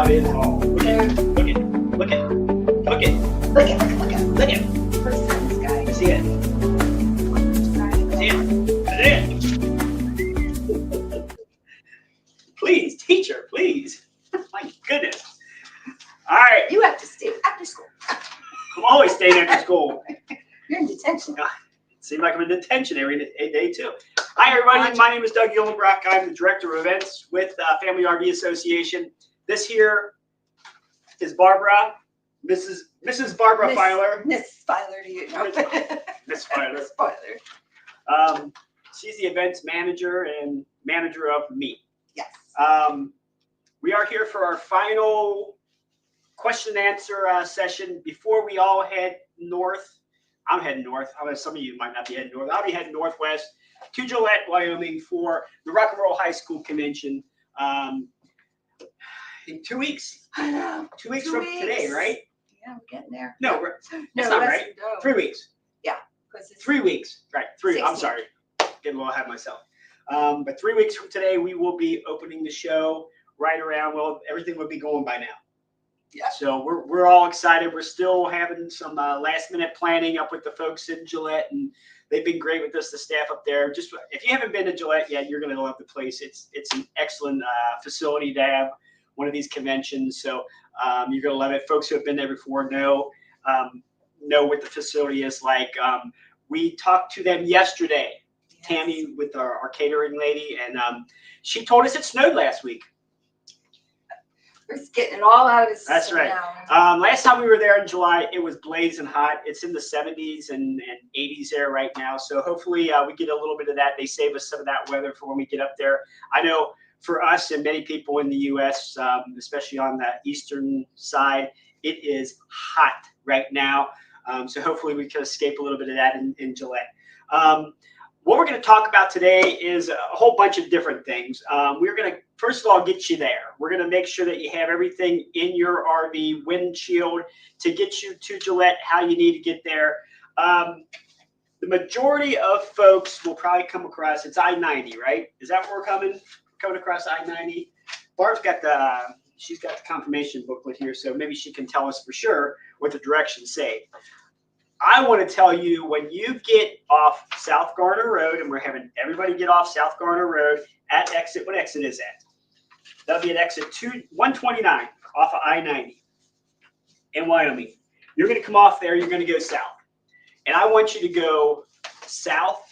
out in all. Look at, look at, look at, look at, Look at, look at, look at. first time this guy. See it? See it? See it? Please, teacher, please. My goodness. All right. You have to stay after school. I'm always staying after school. You're in detention. Seems like I'm in detention every day too. Hi everybody, my name is Doug Gillenbrock. I'm the Director of Events with Family RV Association. This here is Barbara, Mrs. Barbara Filer. Miss Filer to you. No. Miss Filer. Miss Filer. She's the events manager and manager of me. Yes. We are here for our final question and answer session before we all head north. I'm heading north. I know some of you might not be heading north. I'll be heading northwest to Gillette, Wyoming for the Rock and Roll High School Convention in 2 weeks. I know. 2 weeks from today, right? Yeah, we're getting there. No, No, that's not right. No. 3 weeks. Yeah. 'Cause 3 weeks. Right. 3. 16. I'm sorry. Getting a little ahead of myself. But 3 weeks from today, we will be opening the show right around, well, everything will be going by now. Yeah. So we're all excited. We're still having some last minute planning up with the folks in Gillette, and they've been great with us, the staff up there. Just if you haven't been to Gillette yet, you're going to love the place. It's an excellent facility to have one of these conventions. So you're going to love it. Folks who have been there before know what the facility is like. We talked to them yesterday, yes. Tammy with our catering lady, and she told us it snowed last week. We're just getting it all out of his That's right. Now. Last time we were there in July, it was blazing hot. It's in the 70s and 80s there right now. So hopefully we get a little bit of that. They save us some of that weather for when we get up there. I know for us and many people in the U.S., especially on the eastern side, it is hot right now. So hopefully we can escape a little bit of that in Gillette. What we're going to talk about today is a whole bunch of different things. We're going to, first of all, get you there. We're going to make sure that you have everything in your RV, windshield, to get you to Gillette, how you need to get there. The majority of folks will probably come across, it's I-90, right? Is that where we're coming across I-90? Barb's got she's got the confirmation booklet here, so maybe she can tell us for sure what the directions say. I want to tell you, when you get off South Garner Road, and we're having everybody get off South Garner Road at exit, what exit is that? That'll be at exit 129 off of I-90 in Wyoming. You're going to come off there, you're going to go south. And I want you to go south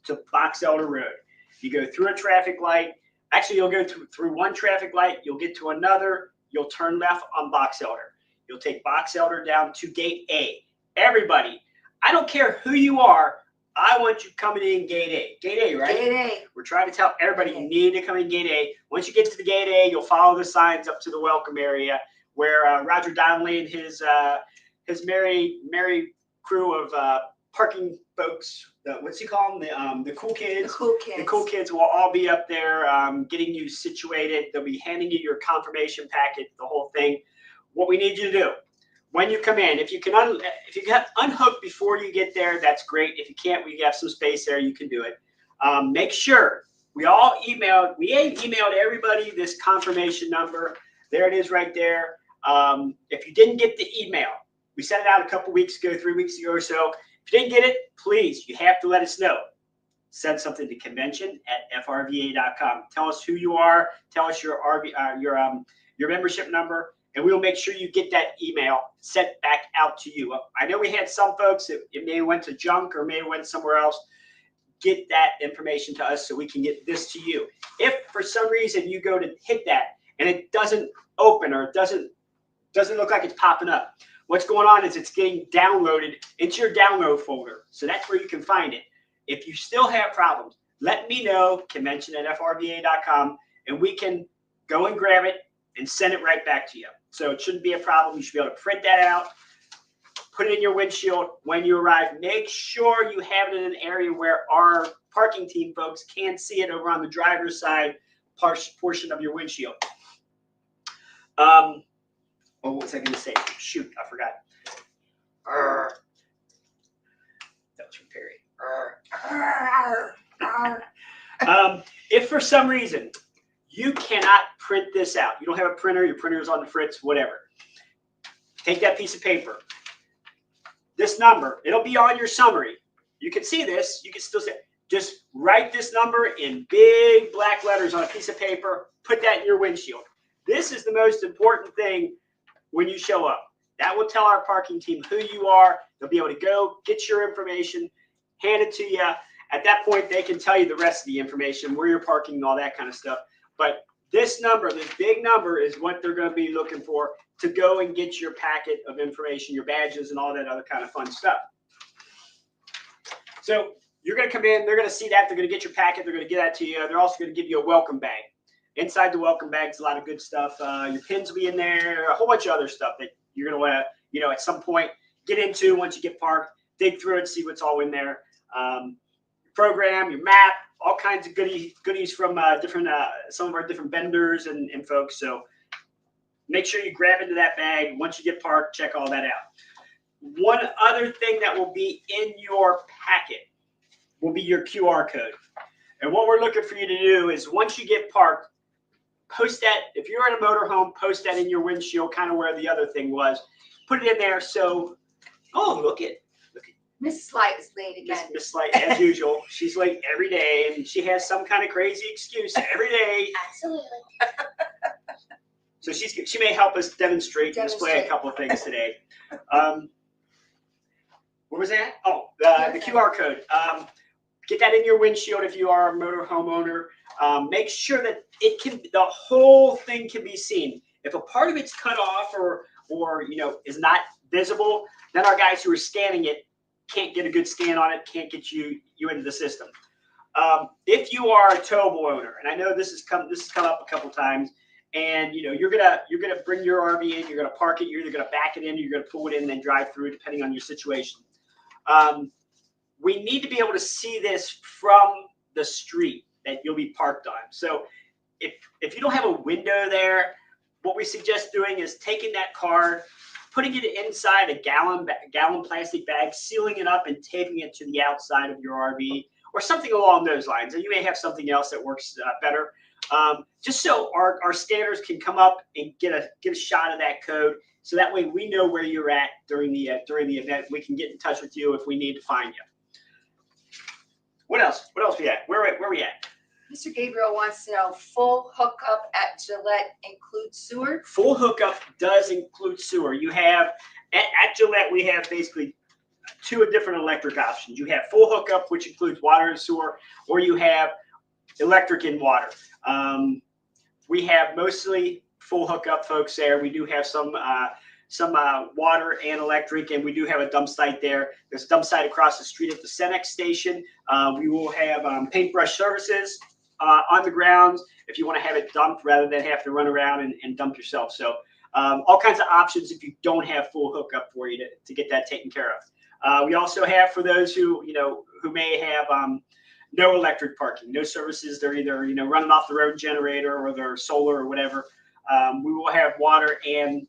to Box Elder Road. You go through a traffic light. Actually, you'll go through one traffic light, you'll get to another, you'll turn left on Box Elder. You'll take Box Elder down to Gate A. Everybody, I don't care who you are, I want you coming in Gate A. Gate A, right? Gate A. We're trying to tell everybody you need to come in Gate A. Once you get to the Gate A, you'll follow the signs up to the welcome area where Roger Donnelly and his merry crew of parking folks, what's he call them? The cool kids. The cool kids. The cool kids will all be up there getting you situated. They'll be handing you your confirmation packet, the whole thing. What we need you to do, when you come in, if you can unhook before you get there, that's great. If you can't, we have some space there, you can do it. Make sure we emailed everybody this confirmation number. There it is right there. If you didn't get the email, we sent it out a couple weeks ago, 3 weeks ago or so. If you didn't get it, please, you have to let us know. Send something to convention@frva.com. Tell us who you are. Tell us your membership number. And we'll make sure you get that email sent back out to you. I know we had some folks, it may have went to junk or may have went somewhere else. Get that information to us so we can get this to you. If for some reason you go to hit that and it doesn't open or it doesn't look like it's popping up, what's going on is it's getting downloaded into your download folder. So that's where you can find it. If you still have problems, let me know, convention@frva.com, and we can go and grab it and send it right back to you. So it shouldn't be a problem. You should be able to print that out, put it in your windshield when you arrive. Make sure you have it in an area where our parking team folks can see it over on the driver's side portion of your windshield. What was I going to say? Shoot, I forgot. That was from Perry. If for some reason you cannot print this out. You don't have a printer, your printer is on the fritz, whatever. Take that piece of paper. This number, it'll be on your summary. You can see this. You can still see it. Just write this number in big black letters on a piece of paper. Put that in your windshield. This is the most important thing when you show up. That will tell our parking team who you are. They'll be able to go get your information, hand it to you. At that point, they can tell you the rest of the information, where you're parking and all that kind of stuff. But this number, this big number, is what they're going to be looking for to go and get your packet of information, your badges, and all that other kind of fun stuff. So you're going to come in. They're going to see that. They're going to get your packet. They're going to get that to you. They're also going to give you a welcome bag. Inside the welcome bag is a lot of good stuff. Your pins will be in there, a whole bunch of other stuff that you're going to want to, at some point get into once you get parked, dig through it, see what's all in there. Program, your map, all kinds of goodies from some of our different vendors and folks. So make sure you grab into that bag. Once you get parked, check all that out. One other thing that will be in your packet will be your QR code. And what we're looking for you to do is once you get parked, post that. If you're in a motorhome, post that in your windshield, kind of where the other thing was. Put it in there so, oh, look at Miss Slight is late again. Miss Slight, as usual. She's late every day, and she has some kind of crazy excuse every day. Absolutely. So she may help us demonstrate and display a couple of things today. What was that? Oh, the QR code. Get that in your windshield if you are a motor homeowner. Make sure that the whole thing can be seen. If a part of it's cut off or is not visible, then our guys who are scanning it can't get a good scan on it, can't get you into the system. If you are a towable owner, and I know this has come up a couple times, and you're gonna bring your RV in, you're gonna park it, you're either gonna back it in, or you're gonna pull it in and then drive through, depending on your situation. We need to be able to see this from the street that you'll be parked on. So if you don't have a window there, what we suggest doing is taking that card, putting it inside a gallon plastic bag, sealing it up and taping it to the outside of your RV or something along those lines. And you may have something else that works better. Just so our scanners can come up and get a shot of that code. So that way we know where you're at during the event. We can get in touch with you if we need to find you. What else? What else we at? Where we at? Mr. Gabriel wants to know, full hookup at Gillette includes sewer? Full hookup does include sewer. You have, at Gillette, we have basically two different electric options. You have full hookup, which includes water and sewer, or you have electric and water. We have mostly full hookup folks there. We do have some water and electric, and we do have a dump site there. There's a dump site across the street at the Cenex station. We will have paintbrush services on the grounds if you want to have it dumped rather than have to run around and dump yourself. So all kinds of options if you don't have full hookup for you to get that taken care of. We also have, for those who may have no electric parking, no services, they're either running off the road generator or they're solar or whatever. We will have water and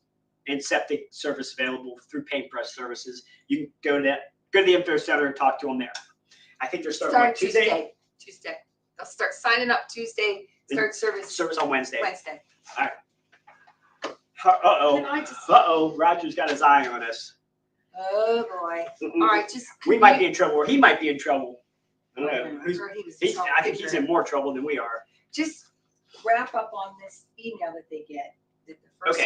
septic service available through paintbrush services. You can go to the info center and talk to them there. I think they're starting Tuesday. Tuesday. They'll start signing up Tuesday. Start service on Wednesday. All right. Can I just- Roger's got his eye on us. Oh boy. All right, we might be in trouble, or he might be in trouble. I don't know. I think he's in more trouble than we are. Just wrap up on this email that they get. That the first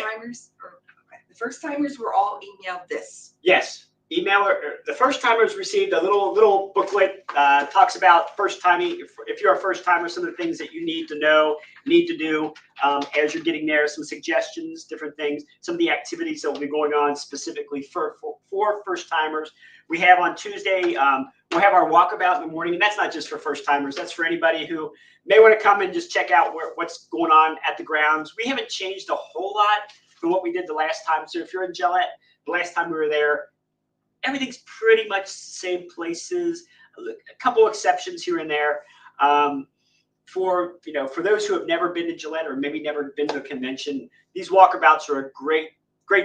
timers were all emailed this. Yes. The first timers received a little booklet, talks about first timing. If you're a first timer, some of the things that you need to know, need to do as you're getting there, some suggestions, different things, some of the activities that will be going on specifically for first timers. We have on Tuesday, we'll have our walkabout in the morning, and that's not just for first timers. That's for anybody who may want to come and just check out what's going on at the grounds. We haven't changed a whole lot from what we did the last time. So if you're in Gillette, the last time we were there, everything's pretty much the same places, a couple exceptions here and there. For those who have never been to Gillette or maybe never been to a convention, these walkabouts are a great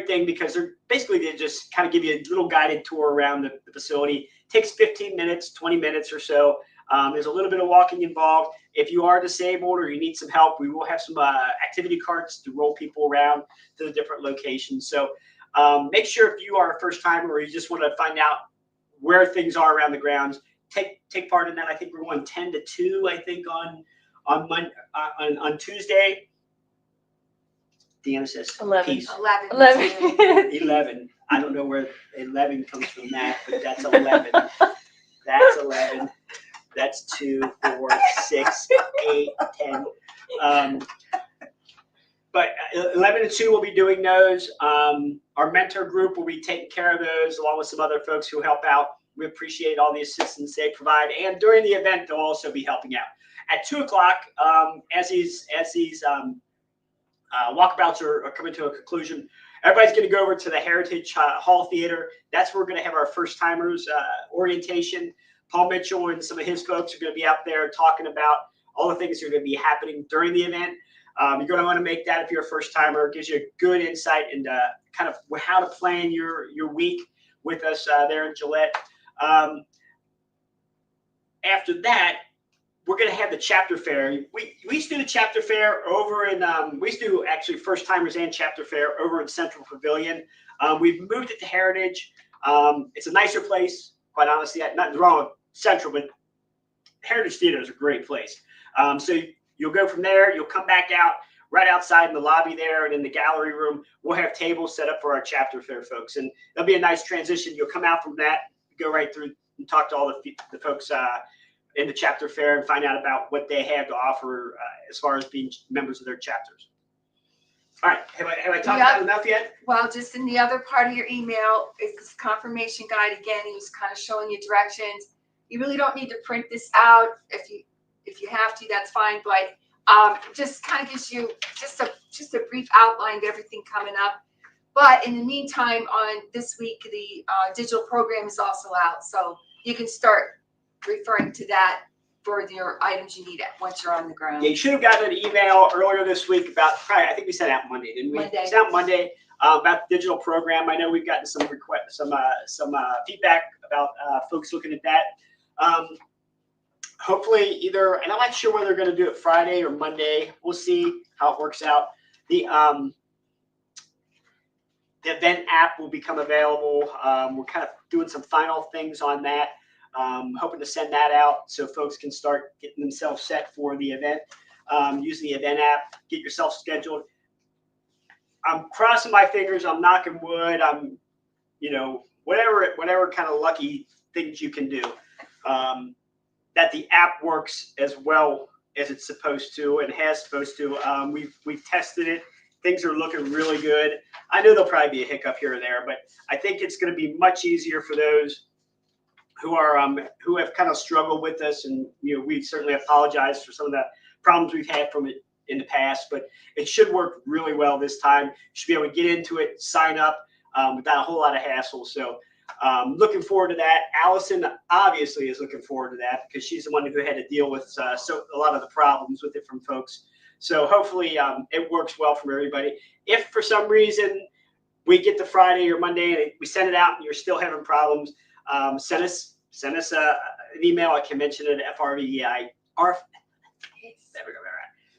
thing because they just kind of give you a little guided tour around the facility. It takes 15 minutes, 20 minutes or so. There's a little bit of walking involved. If you are disabled or you need some help, we will have some activity carts to roll people around to the different locations. So make sure if you are a first timer or you just want to find out where things are around the grounds, take part in that. I think we're going 10 to 2, I think, on Tuesday. Deanna says 11. peace. 11. I don't know where 11 comes from that, but that's 11. That's 11. That's 2, 4, 6, 8, 10. But 11 and 2 will be doing those. Our mentor group will be taking care of those, along with some other folks who help out. We appreciate all the assistance they provide, and during the event, they'll also be helping out. At 2 o'clock, as these walkabouts are coming to a conclusion, everybody's going to go over to the Heritage Hall Theater. That's where we're going to have our first timers orientation. Paul Mitchell and some of his folks are going to be out there talking about all the things that are going to be happening during the event. You're going to want to make that if you're a first timer. It gives you a good insight into kind of how to plan your week with us there in Gillette. After that, we're going to have the chapter fair. We used to do the chapter fair over in, we used to do actually first timers and chapter fair over in Central Pavilion. We've moved it to Heritage. It's a nicer place, quite honestly. Nothing wrong with Central, but Heritage Theater is a great place. So you'll go from there, you'll come back out right outside in the lobby there, and in the gallery room, we'll have tables set up for our chapter fair folks. And there'll be a nice transition. You'll come out from that, go right through and talk to all the folks in the chapter fair and find out about what they have to offer as far as being members of their chapters. All right, have I talked about enough yet? Well, just in the other part of your email, it's this confirmation guide again. He was kind of showing you directions. You really don't need to print this out. If you have to, that's fine. But just kind of gives you just a brief outline of everything coming up. But in the meantime, on this week, the digital program is also out, so you can start referring to that for your items you need once you're on the ground. Yeah, you should have gotten an email earlier this week about, I think we sent out Monday, didn't we? Monday. We sent out Monday about the digital program. I know we've gotten some feedback about folks looking at that. Hopefully either, and I'm not sure whether they're going to do it Friday or Monday. We'll see how it works out. The event app will become available. We're kind of doing some final things on that. Hoping to send that out so folks can start getting themselves set for the event. Use the event app, get yourself scheduled. I'm crossing my fingers. I'm knocking wood. I'm, whatever kind of lucky things you can do, that the app works as well as it's supposed to and has supposed to. We've tested it. Things are looking really good. I know there'll probably be a hiccup here or there, but I think it's going to be much easier for those who have kind of struggled with us, and we certainly apologize for some of the problems we've had from it in the past, but it should work really well this time. You should be able to get into it, sign up without a whole lot of hassle. So looking forward to that. Allison obviously is looking forward to that because she's the one who had to deal with a lot of the problems with it from folks. So hopefully it works well for everybody. If for some reason we get to Friday or Monday and we send it out and you're still having problems, send us an email at convention@FRVA.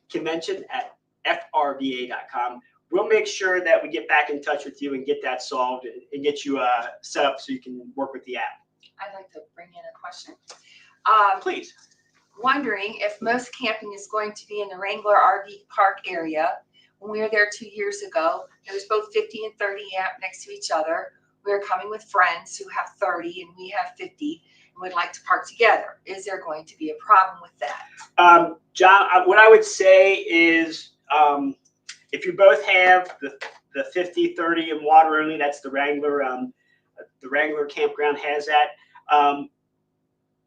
convention@FRVA.com. We'll make sure that we get back in touch with you and get that solved and get you set up so you can work with the app. I'd like to bring in a question. Please. Wondering if most camping is going to be in the Wrangler RV Park area. When we were there 2 years ago, there was both 50 and 30 next to each other. We were coming with friends who have 30 and we have 50 and would like to park together. Is there going to be a problem with that? John, what I would say is if you both have the 50, 30 and water only, that's the Wrangler campground has that.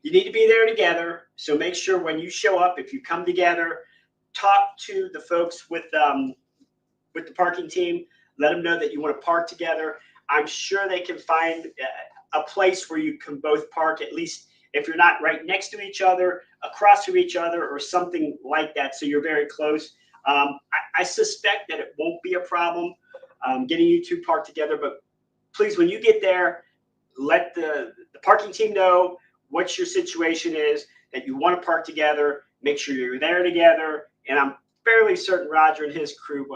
You need to be there together. So make sure when you show up, if you come together, talk to the folks with the parking team. Let them know that you want to park together. I'm sure they can find a place where you can both park, at least if you're not right next to each other, across from each other, or something like that. So you're very close. I suspect that it won't be a problem getting you two parked together. But please, when you get there, let the parking team know what your situation is. that you want to park together, make sure you're there together, and I'm fairly certain Roger and his crew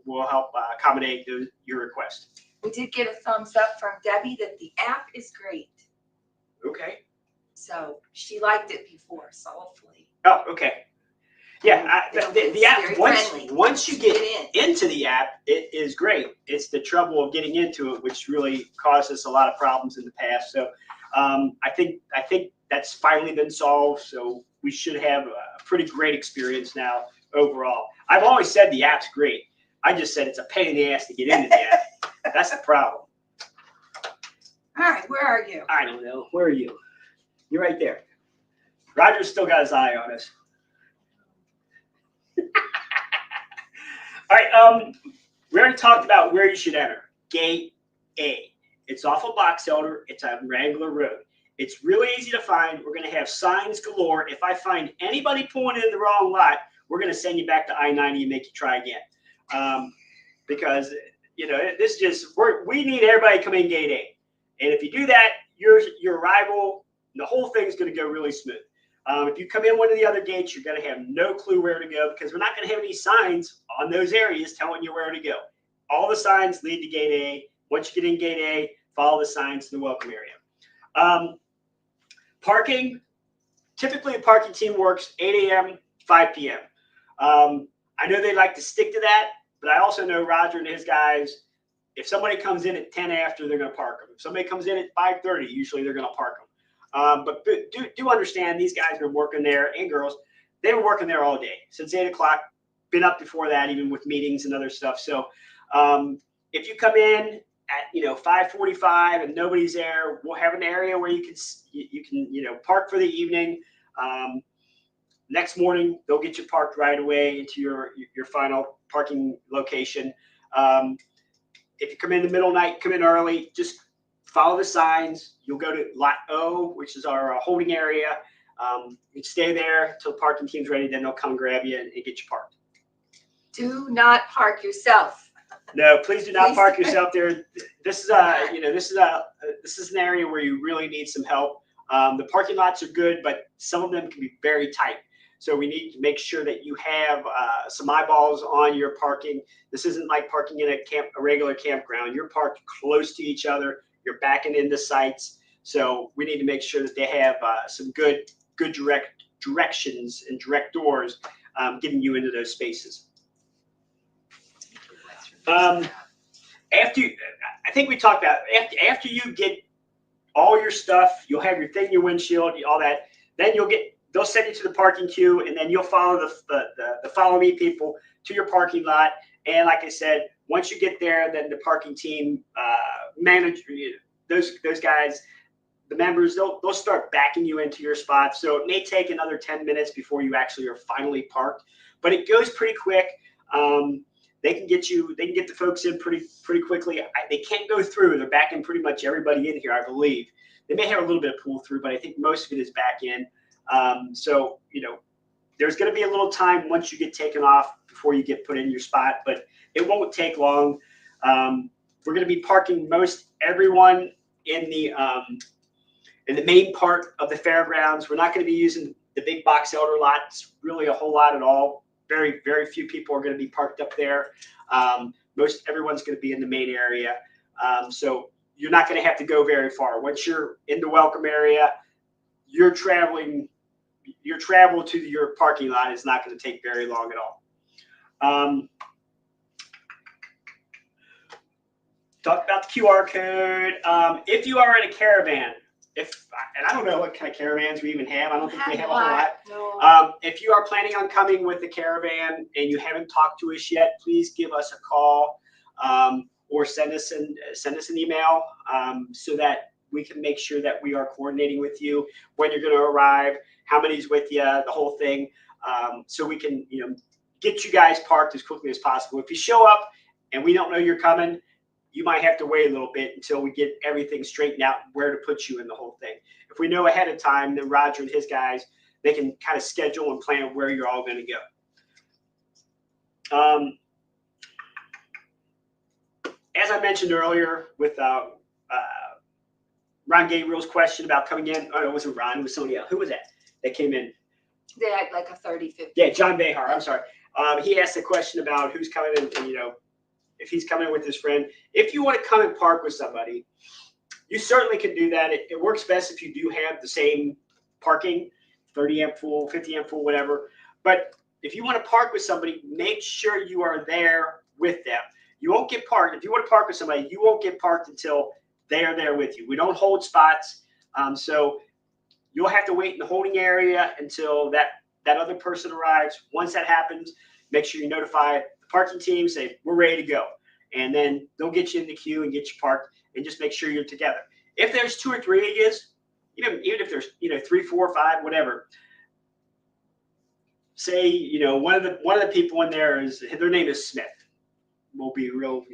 will help accommodate your request. We did get a thumbs up from Debbie that the app is great. Okay. So she liked it before, so hopefully. Oh, okay. Yeah, the app, once you get into the app, it is great. It's the trouble of getting into it, which really caused us a lot of problems in the past. So I think that's finally been solved. So we should have a pretty great experience now overall. I've always said the app's great. I just said it's a pain in the ass to get into the app. That's the problem. All right, where are you? I don't know. Where are you? You're right there. Roger's still got his eye on us. All right, we already talked about where you should enter. Gate A. It's off of Box Elder. It's on Wrangler Road. It's really easy to find. We're going to have signs galore. If I find anybody pulling in the wrong lot, we're going to send you back to I-90 and make you try again. Because, you know, this just, we need everybody to come in Gate A. And if you do that, your arrival, the whole thing's going to go really smooth. If you come in one of the other gates, you're going to have no clue where to go because we're not going to have any signs on those areas telling you where to go. All the signs lead to Gate A. Once you get in Gate A, follow the signs to the welcome area. Parking, typically the parking team works 8 a.m., 5 p.m. I know they like to stick to that, but I also know Roger and his guys, if somebody comes in at 10 after, they're going to park them. If somebody comes in at 5:30, usually they're going to park them. But do understand these guys have been working there, and girls, they've been working there all day since 8 o'clock, been up before that, even with meetings and other stuff. So if you come in at 5:45 and nobody's there, we'll have an area where you can park for the evening. Next morning, they'll get you parked right away into your final parking location. If you come in the middle of the night, come in early, just follow the signs. You'll go to Lot O, which is our holding area. You stay there till the parking team's ready. Then they'll come grab you and get you parked. Do not park yourself. No, please do not park yourself there. This is an area where you really need some help. The parking lots are good, but some of them can be very tight. So we need to make sure that you have some eyeballs on your parking. This isn't like parking in a regular campground. You're parked close to each other. You're backing into sites. So we need to make sure that they have some good directions and direct doors getting you into those spaces. I think we talked about after you get all your stuff, you'll have your thing, your windshield, all that. Then they'll send you to the parking queue, and then you'll follow the follow me people to your parking lot. And like I said, once you get there, then the parking team manager, those guys, the members, they'll start backing you into your spot. So it may take another 10 minutes before you actually are finally parked, but it goes pretty quick. They can get the folks in pretty quickly. They can't go through. They're backing pretty much everybody in here, I believe. They may have a little bit of pull through, but I think most of it is back in. So, there's going to be a little time once you get taken off before you get put in your spot, but it won't take long. We're going to be parking most everyone in the main part of the fairgrounds. We're not going to be using the big Box Elder lot. It's really a whole lot at all. Very, very few people are going to be parked up there. Everyone's going to be in the main area. So you're not going to have to go very far. Once you're in the welcome area, your travel to your parking lot is not going to take very long at all. Talk about the QR code. If you are in a caravan, and I don't know what kind of caravans we even have. I don't think we have a whole lot. No. If you are planning on coming with the caravan and you haven't talked to us yet, please give us a call or send us an email so that we can make sure that we are coordinating with you when you're going to arrive, how many's with you, the whole thing, so we can get you guys parked as quickly as possible. If you show up and we don't know you're coming, you might have to wait a little bit until we get everything straightened out, where to put you in the whole thing. If we know ahead of time, then Roger and his guys, they can kind of schedule and plan where you're all going to go. As I mentioned earlier with Ron Gabriel's question about coming in, oh, it wasn't Ron, it was somebody else. Who was that? that came in. They had like a 30, 50. Yeah, John Behar. I'm sorry. He asked a question about who's coming in, and, if he's coming with his friend. If you want to come and park with somebody, you certainly can do that. It works best if you do have the same parking, 30 amp full, 50 amp full, whatever. But if you want to park with somebody, make sure you are there with them. You won't get parked. If you want to park with somebody, you won't get parked until they are there with you. We don't hold spots. So you'll have to wait in the holding area until that other person arrives. Once that happens, make sure you notify the parking team, say, we're ready to go. And then they'll get you in the queue and get you parked, and just make sure you're together. If there's 2 or 3 of you, even if there's 3, 4, 5, whatever, say one of the people in there their name is Smith. We'll be real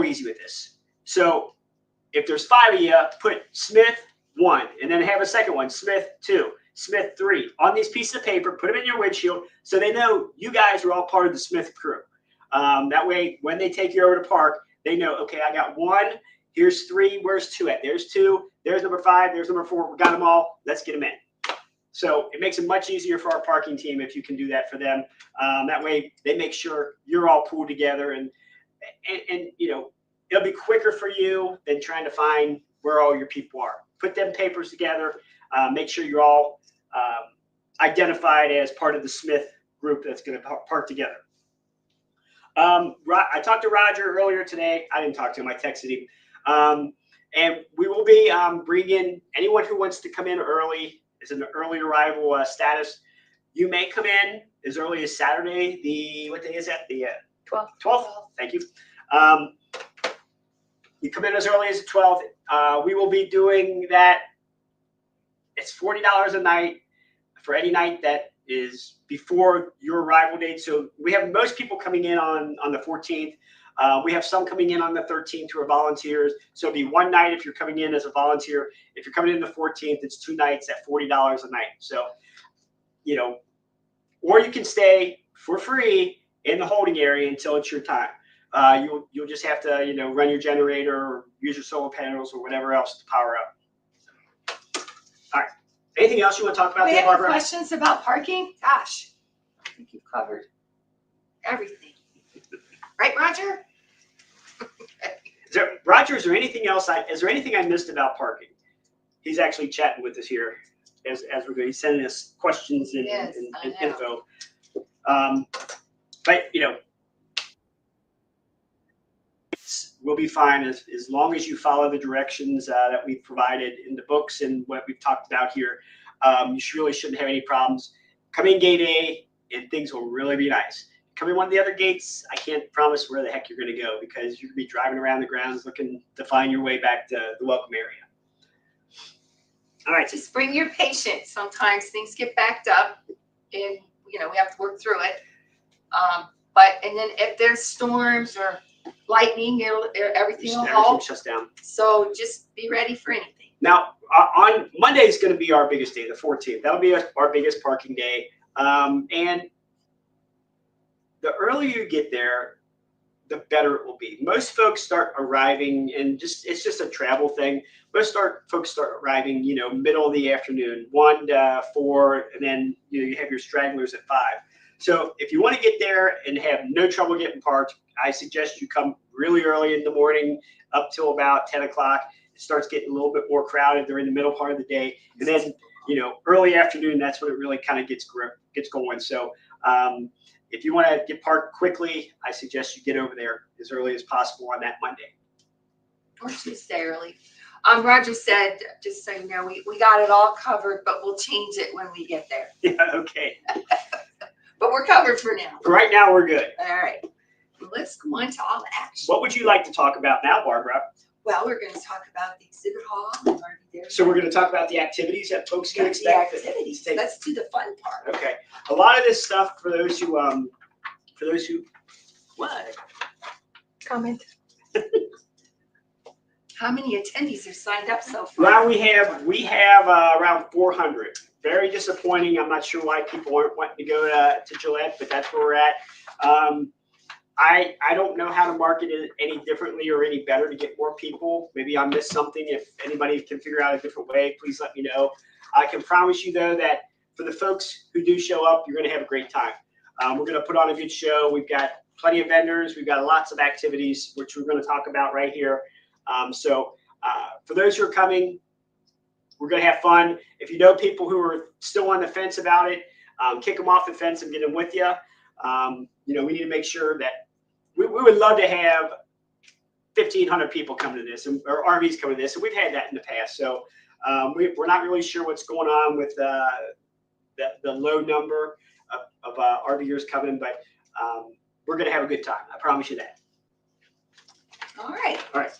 easy with this. So if there's 5 of you, put Smith 1, and then have a second one, Smith 2, Smith 3 on these pieces of paper. Put them in your windshield so they know you guys are all part of the Smith crew. That way, when they take you over to park, they know, okay, I got 1. Here's 3. Where's 2 at? There's 2. There's number 5. There's number 4. We got them all. Let's get them in. So it makes it much easier for our parking team if you can do that for them. That way, they make sure you're all pooled together, and it'll be quicker for you than trying to find where all your people are. Put them papers together. Make sure you're all identified as part of the Smith group that's going to park together. I talked to Roger earlier today. I didn't talk to him. I texted him. And we will be bringing anyone who wants to come in early, is an early arrival status. You may come in as early as Saturday. What day is that? The 12th. Thank you. You come in as early as the 12th. We will be doing that. It's $40 a night for any night that is before your arrival date. So we have most people coming in on the 14th. We have some coming in on the 13th who are volunteers. So it'll be one night if you're coming in as a volunteer. If you're coming in the 14th, it's 2 nights at $40 a night. So, or you can stay for free in the holding area until it's your time. You'll just have to, run your generator or use your solar panels or whatever else to power up. All right. Anything else you want to talk about there, Barbara? Questions about parking? Gosh, I think you've covered everything. Right, Roger? Roger, is there anything else? Is there anything I missed about parking? He's actually chatting with us here as we're going. He's sending us questions and info. But we'll be fine as long as you follow the directions that we've provided in the books and what we've talked about here. You really shouldn't have any problems. Come in gate A, and things will really be nice. Come in one of the other gates, I can't promise where the heck you're going to go because you're going to be driving around the grounds looking to find your way back to the welcome area. All right. Just bring your patience. Sometimes things get backed up and, we have to work through it. And then if there's storms or lightning, everything will halt. Everything shuts down. So just be ready for anything. Now, on Monday is going to be our biggest day, the 14th. That'll be our biggest parking day. And the earlier you get there, the better it will be. Most folks start arriving, and it's just a travel thing. Folks start arriving, middle of the afternoon, 1 to 4, and then you have your stragglers at 5. So if you want to get there and have no trouble getting parked, I suggest you come really early in the morning up till about 10 o'clock. It starts getting a little bit more crowded during the middle part of the day. And then, early afternoon, that's when it really kind of gets going. So if you want to get parked quickly, I suggest you get over there as early as possible on that Monday. Or Tuesday early. Roger said, just so you know, we got it all covered, but we'll change it when we get there. Yeah, okay. But we're covered for now. For right now, we're good. All right. Well, let's go on to all the action. What would you like to talk about now, Barbara? Well, we're going to talk about the exhibit hall. We're already there. So we're going to talk about the activities that folks can expect. The activities. Let's do the fun part. Okay. A lot of this stuff for those who what? Comment. How many attendees are signed up so far? Well, we have around 400. Very disappointing. I'm not sure why people aren't wanting to go to Gillette, but that's where we're at. I don't know how to market it any differently or any better to get more people. Maybe I missed something. If anybody can figure out a different way, please let me know. I can promise you, though, that for the folks who do show up, you're going to have a great time. We're going to put on a good show. We've got plenty of vendors. We've got lots of activities, which we're going to talk about right here. For those who are coming, we're going to have fun. If you know people who are still on the fence about it, kick them off the fence and get them with you. We need to make sure that we would love to have 1,500 people come to this, or RVs come to this, and we've had that in the past. So we're not really sure what's going on with the low number of RVers coming, but we're going to have a good time. I promise you that. All right. All right.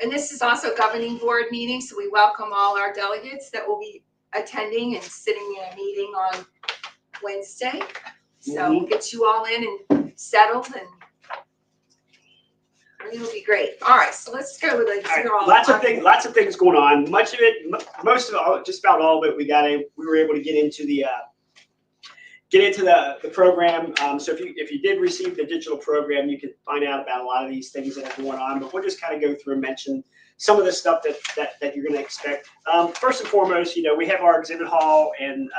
And this is also a governing board meeting, so we welcome all our delegates that will be attending and sitting in a meeting on Wednesday. So we'll get you all in and settled, and it'll be great. All right, so let's go with lots of things going on. Most of it, just about all of it, we were able to get into the program. So if you did receive the digital program, you can find out about a lot of these things that are going on. But we'll just kind of go through and mention some of the stuff that you're going to expect. First and foremost, we have our exhibit hall, and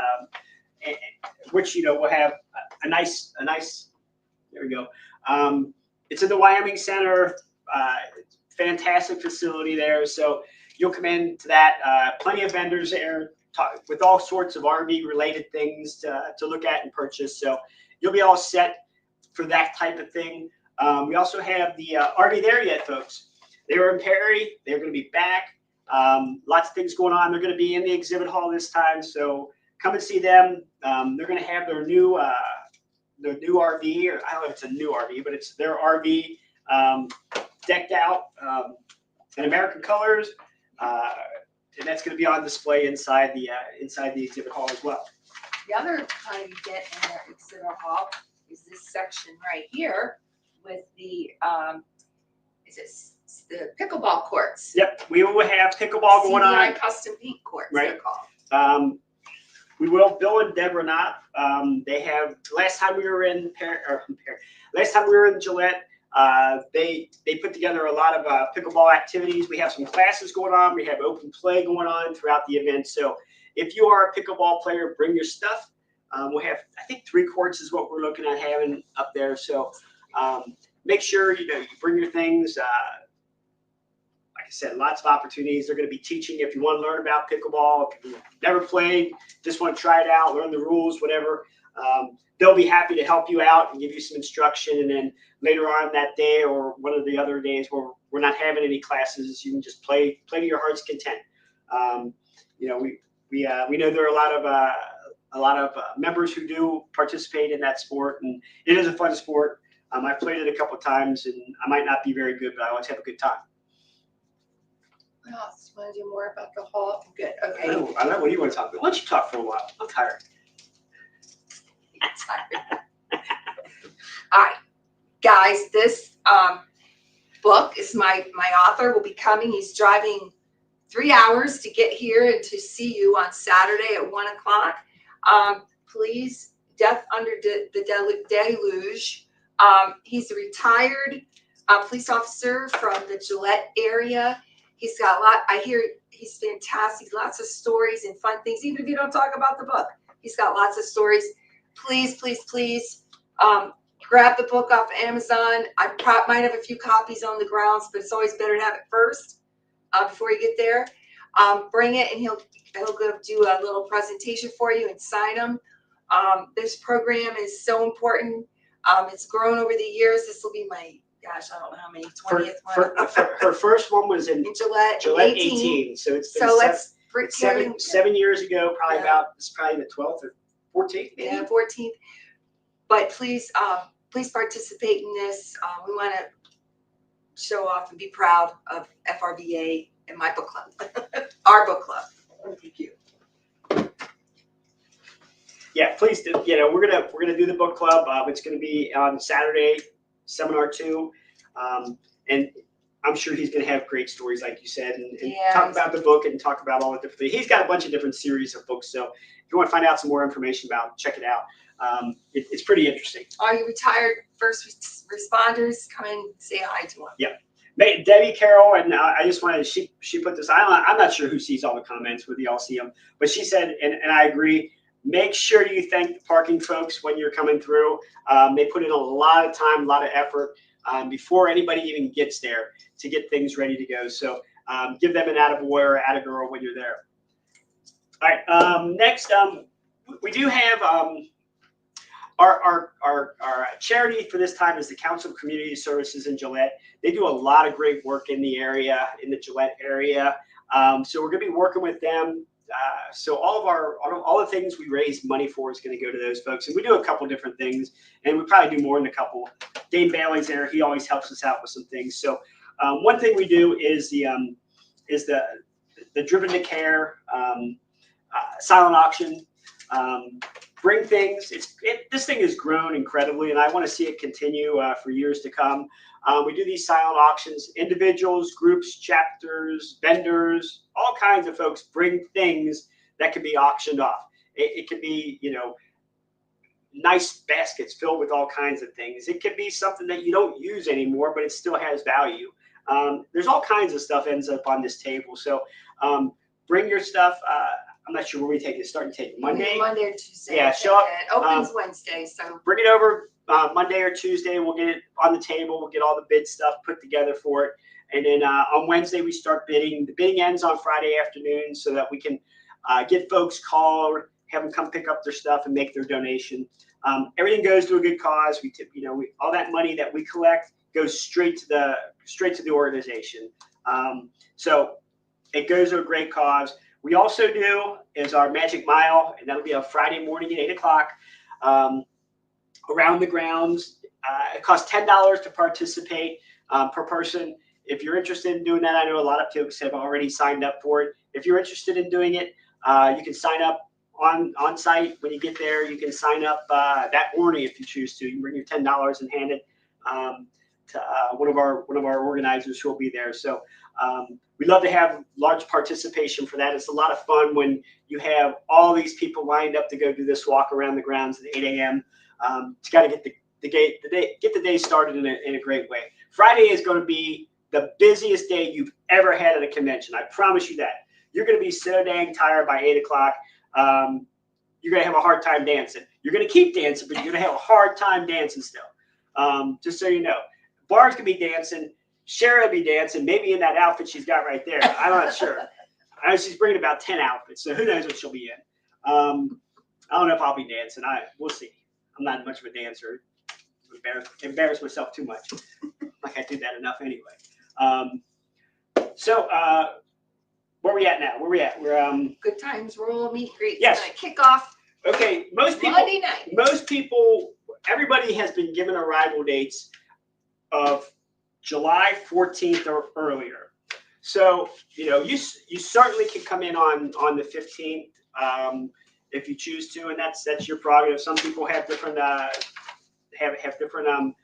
which we'll have a nice. There we go. It's in the Wyoming Center. Fantastic facility there. So you'll come into that. Plenty of vendors there with all sorts of RV related things to look at and purchase. So you'll be all set for that type of thing. We also have the RV There Yet folks. They were in Perry. They're going to be back. Lots of things going on. They're going to be in the exhibit hall this time. So come and see them. They're going to have their new RV, or I don't know if it's a new RV, but it's their RV decked out in American colors. And that's going to be on display inside the exhibit hall as well. The other kind you get in the exhibit hall is this section right here with the the pickleball courts. Yep, we will have pickleball going on. Custom paint courts, right? They're called. We will. Bill and Deb are not. They have. Last time we were in Gillette, they put together a lot of pickleball activities. We have some classes going on. We have open play going on throughout the event. So if you are a pickleball player, bring your stuff. We'll have, I think, 3 courts is what we're looking at having up there. So make sure you bring your things. Like I said, lots of opportunities. They're going to be teaching if you want to learn about pickleball. If you've never played, just want to try it out, learn the rules, whatever. They'll be happy to help you out and give you some instruction. And then later on that day, or one of the other days where we're not having any classes, you can just play to your heart's content. We know there are a lot of members who do participate in that sport, and it is a fun sport. I've played it a couple of times, and I might not be very good, but I always have a good time. What else? Want to do more about the hall? Good. Okay. I don't know. What do you want to talk about? Why don't you talk for a while? I'm tired. All right, guys, this book is my author will be coming. He's driving 3 hours to get here and to see you on Saturday at 1 o'clock. Please, Death Under the Deluge. He's a retired police officer from the Gillette area. He's got a lot. I hear he's fantastic. Lots of stories and fun things. Even if you don't talk about the book, he's got lots of stories. Please, please, please grab the book off Amazon. I might have a few copies on the grounds, but it's always better to have it first before you get there. Bring it, and he'll go do a little presentation for you and sign them. This program is so important. It's grown over the years. This will be my, gosh, I don't know how many, 20th one. Her first one was in Gillette 18. So it's been 7 years ago, probably it's probably the 12th or 14th. Maybe? Yeah, 14th. But please participate in this. We want to show off and be proud of FRVA and my book club, our book club. Thank you. Yeah, please do. We're gonna do the book club. It's gonna be on Saturday, seminar 2, and I'm sure he's going to have great stories, like you said, and Yeah, talk about the book and talk about all the different things. He's got a bunch of different series of books. So if you want to find out some more information about it, check it out. It's pretty interesting. All you retired first responders, come and say hi to them. Yeah. Debbie Carroll, and I just wanted to, she put this, I'm not sure who sees all the comments, whether y'all see them, but she said, and I agree, make sure you thank the parking folks when you're coming through. They put in a lot of time, a lot of effort before anybody even gets there to get things ready to go. So give them an attaboy or attagirl when you're there. All right, next, we do have our charity for this time is the Council of Community Services in Gillette. They do a lot of great work in the area, in the Gillette area. So we're going to be working with them. So all the things we raise money for is going to go to those folks, and we do a couple different things, and we probably do more than a couple. Dave Bailey's there; he always helps us out with some things. So one thing we do is the Driven to Care silent auction. Bring things. This thing has grown incredibly, and I want to see it continue for years to come. We do these silent auctions. Individuals, groups, chapters, vendors, all kinds of folks bring things that can be auctioned off. It could be, nice baskets filled with all kinds of things. It could be something that you don't use anymore, but it still has value. There's all kinds of stuff ends up on this table. So bring your stuff. I'm not sure where we take it. Starting to take Monday. Monday or Tuesday. Yeah, show up. It opens Wednesday, so bring it over Monday or Tuesday. We'll get it on the table. We'll get all the bid stuff put together for it. And then on Wednesday, we start bidding. The bidding ends on Friday afternoon so that we can get folks called, have them come pick up their stuff and make their donation. Everything goes to a good cause. All that money that we collect goes straight to the organization. So it goes to a great cause. We also do is our Magic Mile, and that'll be a Friday morning at 8 o'clock around the grounds. It costs $10 to participate per person. If you're interested in doing that, I know a lot of folks have already signed up for it. If you're interested in doing it, you can sign up on site when you get there. You can sign up that morning if you choose to. You can bring your $10 and hand it to one of our organizers who will be there. So we'd love to have large participation for that. It's a lot of fun when you have all these people lined up to go do this walk around the grounds at 8 a.m. To kind of get the day started in a great way. Friday is going to be the busiest day you've ever had at a convention. I promise you that. You're going to be so dang tired by 8 o'clock. You're going to have a hard time dancing. You're going to keep dancing, but you're going to have a hard time dancing still. Just so you know. Bar's going to be dancing. Sherry will be dancing, maybe in that outfit she's got right there. I'm not sure. I know she's bringing about 10 outfits, so who knows what she'll be in. I don't know if I'll be dancing. We'll see. I'm not much of a dancer. Embarrass myself too much. Like I do that enough anyway. So where are we at now? Where are we at? We're Good Times Rural Meet and Greet. Yes. Kick off okay. Monday night. Most people, everybody has been given arrival dates of July 14th or earlier. So, you certainly can come in on the 15th if you choose to, and that's your prerogative. Some people have different have different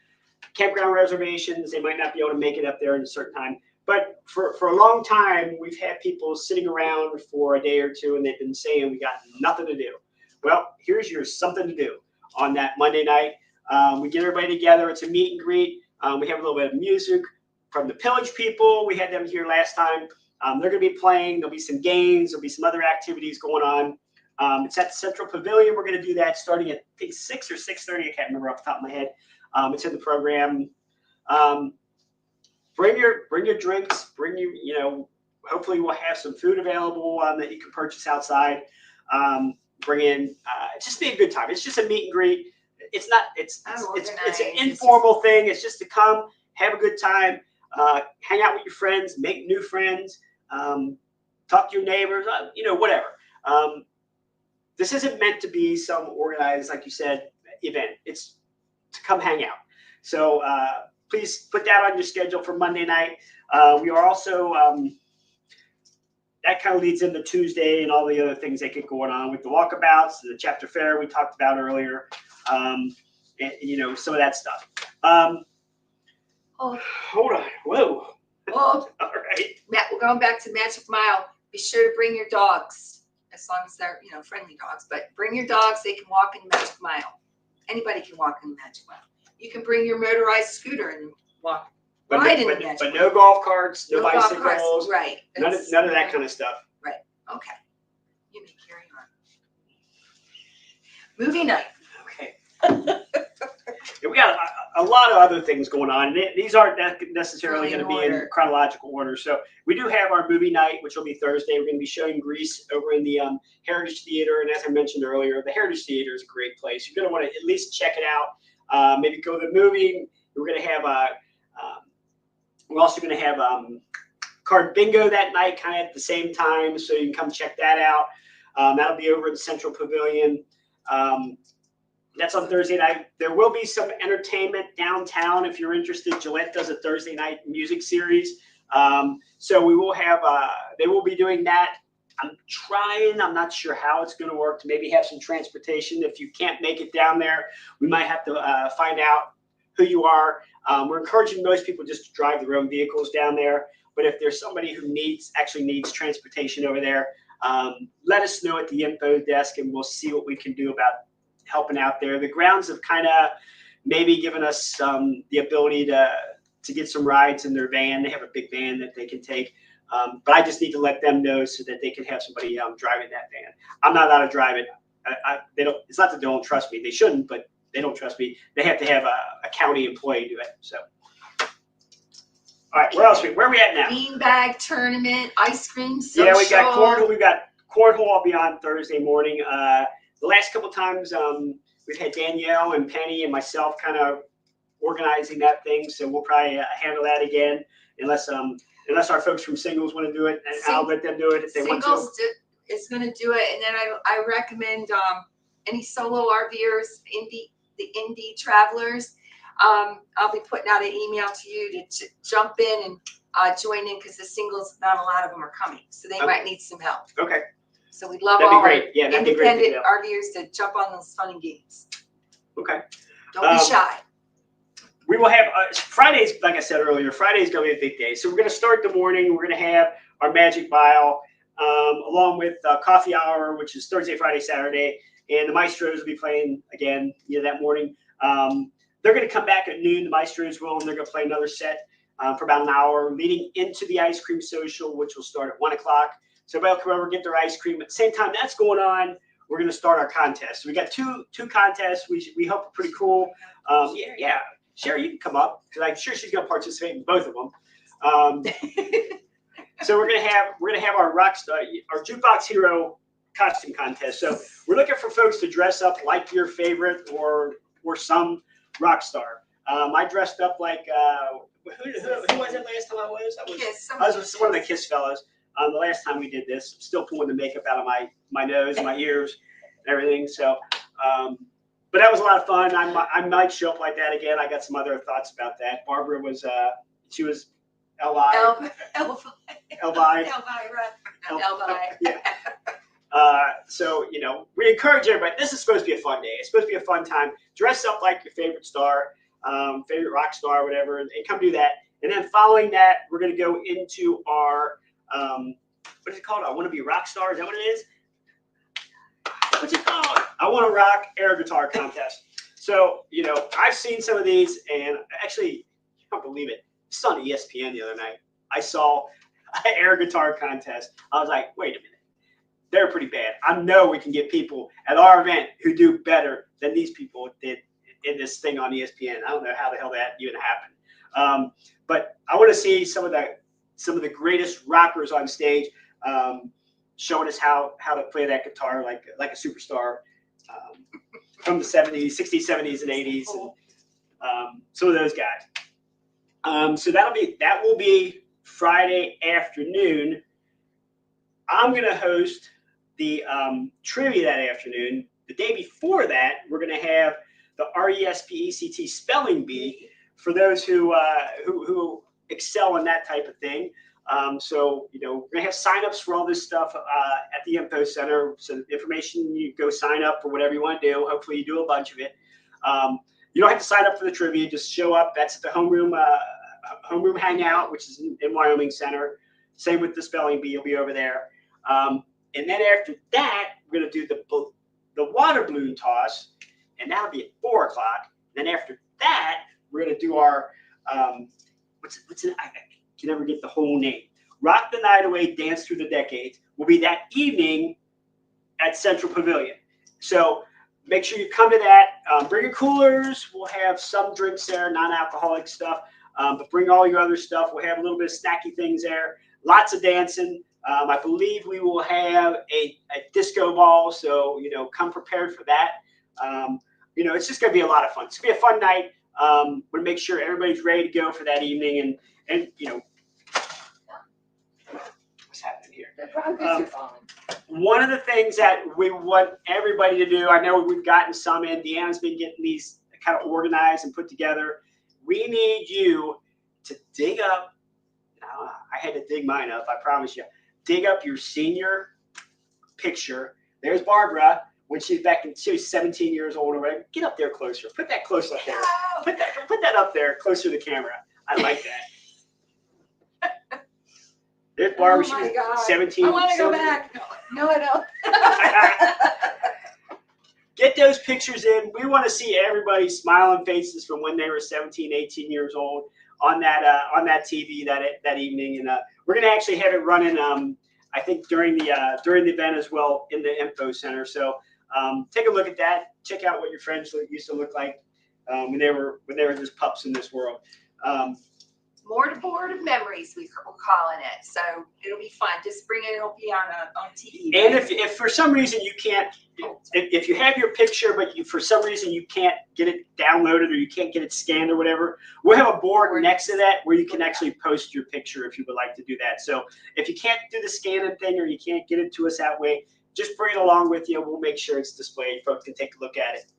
campground reservations. They might not be able to make it up there in a certain time. But for a long time, we've had people sitting around for a day or two, and they've been saying we got nothing to do. Well, here's your something to do on that Monday night. We get everybody together. It's a meet and greet. We have a little bit of music from the Pillage people. We had them here last time. They're going to be playing. There'll be some games. There'll be some other activities going on. It's at the Central Pavilion. We're going to do that starting at, I think, 6 or 6:30. I can't remember off the top of my head. It's in the program. Bring your drinks. Hopefully we'll have some food available that you can purchase outside. Bring in. Just be a good time. It's just a meet and greet. It's an informal thing. It's just to come, have a good time, hang out with your friends, make new friends, talk to your neighbors, whatever. This isn't meant to be some organized, like you said, event. It's to come hang out. So please put that on your schedule for Monday night. We are also, that kind of leads into Tuesday and all the other things that get going on with the walkabouts, the chapter fair we talked about earlier. And some of that stuff. Hold on. Whoa. Well, All right. Matt, we're going back to Magic Mile. Be sure to bring your dogs, as long as they're, friendly dogs. But bring your dogs. They can walk in the Magic Mile. Anybody can walk in the Magic Mile. You can bring your motorized scooter and walk right in the Magic But Mile. no golf carts, no golf bicycles, carts. Right. none of that kind of stuff. Okay. You may carry on. Movie night. Okay. Yeah, we got a lot of other things going on. These aren't necessarily going to be in chronological order. So we do have our movie night, which will be Thursday. We're going to be showing Grease over in the Heritage Theater. And as I mentioned earlier, the Heritage Theater is a great place. You're going to want to at least check it out. Maybe go to the movie. We're going to have we're also going to have card bingo that night, kind of at the same time. So you can come check that out. That'll be over in the Central Pavilion. That's on Thursday night. There will be some entertainment downtown if you're interested. Gillette does a Thursday night music series. So we will have, they will be doing that. I'm not sure how it's going to work, to maybe have some transportation. If you can't make it down there, we might have to find out who you are. We're encouraging most people just to drive their own vehicles down there. But if there's somebody who actually needs transportation over there, let us know at the info desk and we'll see what we can do about helping out there. The grounds have kind of maybe given us the ability to get some rides in their van. They have a big van that they can take. But I just need to let them know so that they can have somebody driving that van. I'm not allowed to drive it. They don't. It's not that they don't trust me. They shouldn't, but they don't trust me. They have to have a county employee do it. So, all right. Where else? Where are we at now? Beanbag tournament, ice cream social. Yeah, we got cornhole. We got cornhole. I'll be on Thursday morning. The last couple times, we've had Danielle and Penny and myself kind of organizing that thing. So we'll probably handle that again, unless our folks from Singles want to do it, and I'll let them do it if they want to. Singles is going to do it, and then I recommend any solo RVers, the indie travelers. I'll be putting out an email to you to jump in and join in, because the singles, not a lot of them are coming, so they might need some help. Okay. So we'd love That'd be all great. our Yeah, that'd be great to independent RVers to jump on those fun and games. Okay. Don't be shy. We will have Fridays, like I said earlier, Friday's going to be a big day. So we're going to start the morning. We're going to have our Magic Mile, along with coffee hour, which is Thursday, Friday, Saturday. And the Maestros will be playing again, that morning. They're going to come back at noon, the Maestros will, and they're going to play another set for about an hour, leading into the ice cream social, which will start at 1 o'clock. So everybody will come over, get their ice cream. At the same time that's going on, we're going to start our contest. So we got two contests. We hope are pretty cool. Yeah. Sherry, you can come up, because I'm sure she's going to participate in both of them. So we're gonna have our Rockstar, our Jukebox Hero costume contest. So we're looking for folks to dress up like your favorite or some rock star. I dressed up like who was it last time I was? I was one of the Kiss fellas. The last time we did this, I'm still pulling the makeup out of my nose, my ears, and everything. So, but that was a lot of fun. I might show up like that again. I got some other thoughts about that. Barbara was she was Elvi. Yeah. So we encourage everybody. This is supposed to be a fun day. It's supposed to be a fun time. Dress up like your favorite star, favorite rock star, whatever, and come do that. And then following that, we're going to go into our what is it called? I want to be a rock star. Is that what it is? What's it called? I want to rock air guitar contest. So I've seen some of these, and actually, I can't believe it. It's on ESPN the other night. I saw an air guitar contest. I was like, wait a minute. They're pretty bad. I know we can get people at our event who do better than these people did in this thing on ESPN. I don't know how the hell that even happened. But I want to see some of the greatest rockers on stage showing us how to play that guitar like a superstar from the 70s, 60s, 70s, and 80s, and some of those guys. So that will be Friday afternoon. I'm going to host the trivia that afternoon. The day before that, we're going to have the RESPECT spelling bee for those who excel in that type of thing. So we're going to have signups for all this stuff at the info center. So information, you go sign up for whatever you want to do. Hopefully you do a bunch of it. You don't have to sign up for the trivia. Just show up. That's at the homeroom homeroom hangout, which is in Wyoming Center. Same with the spelling bee, you'll be over there. And then after that, we're going to do the water balloon toss, and that'll be at 4 o'clock. Then after that, we're going to do our what's it? I can never get the whole name. Rock the Night Away, Dance Through the Decades will be that evening at Central Pavilion. So make sure you come to that. Bring your coolers. We'll have some drinks there, non-alcoholic stuff. But bring all your other stuff. We'll have a little bit of snacky things there. Lots of dancing. I believe we will have a disco ball. So, come prepared for that. It's just going to be a lot of fun. It's going to be a fun night. We'll make sure everybody's ready to go for that evening. And what's happening here? The progress is on. One of the things that we want everybody to do, I know we've gotten some in, Deanna's been getting these kind of organized and put together. We need you to dig up, I had to dig mine up, I promise you. Dig up your senior picture. There's Barbara when she was 17 years old already. Get up there closer. Put that close up there. Put that up there closer to the camera. I like that. There's Barbara. Oh my she God. was 17. I want to go back. No, I don't. Get those pictures in. We want to see everybody's smiling faces from when they were 17, 18 years old on that TV that evening. And we're going to actually have it running, I think, during the event as well in the info center. So take a look at that. Check out what your friends used to look like when they were just pups in this world. Mortarboard of memories, we're calling it. So it'll be fun. Just bring it. It'll be on TV. And if for some reason you can't, if you have your picture, but for some reason you can't get it downloaded or you can't get it scanned or whatever, we'll have a board next to that where you can actually post your picture if you would like to do that. So if you can't do the scanning thing or you can't get it to us that way, just bring it along with you. We'll make sure it's displayed. Folks can take a look at it.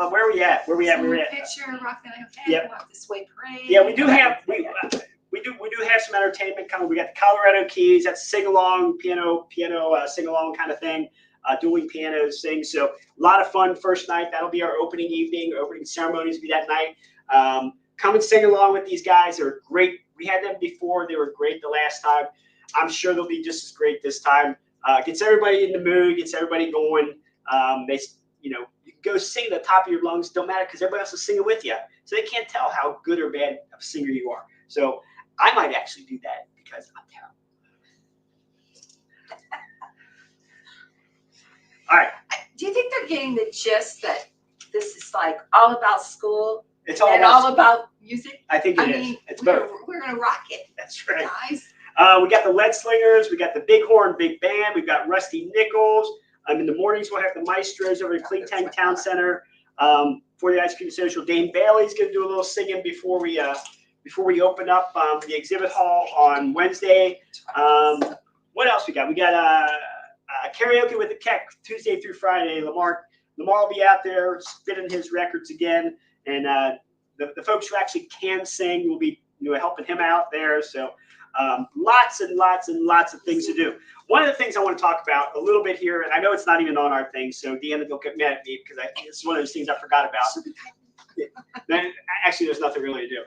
Where are we at? Picture, rocking okay. Yep. Walk this way parade. Yeah, we do have some entertainment coming. We got the Colorado Keys. That's sing along piano sing along kind of thing. Dueling pianos, sing. So a lot of fun first night. That'll be our opening evening. Opening ceremonies will be that night. Come and sing along with these guys. They're great. We had them before. They were great the last time. I'm sure they'll be just as great this time. Gets everybody in the mood. Gets everybody going. You can go sing at the top of your lungs. Don't matter because everybody else is singing with you. So they can't tell how good or bad of a singer you are. So I might actually do that because I'm terrible. All right. Do you think they're getting the gist that this is like all about school It's all and about all about music? I think it is. mean, It's we're both. going to rock it, That's right. guys. We got the Lead Slingers. We got the Bighorn Big Band. We've got Rusty Nichols. In the mornings, we'll have the Maestros over at Clean Town Center for the Ice Cream Social. Dane Bailey's going to do a little singing before we open up the exhibit hall on Wednesday. What else we got? We got karaoke with the Keck Tuesday through Friday. Lamar will be out there spinning his records again, and the folks who actually can sing will be helping him out there. So lots and lots and lots of things to do. One of the things I want to talk about a little bit here, and I know it's not even on our thing, so Deanna, don't get mad at me because it's one of those things I forgot about. Actually, there's nothing really to do.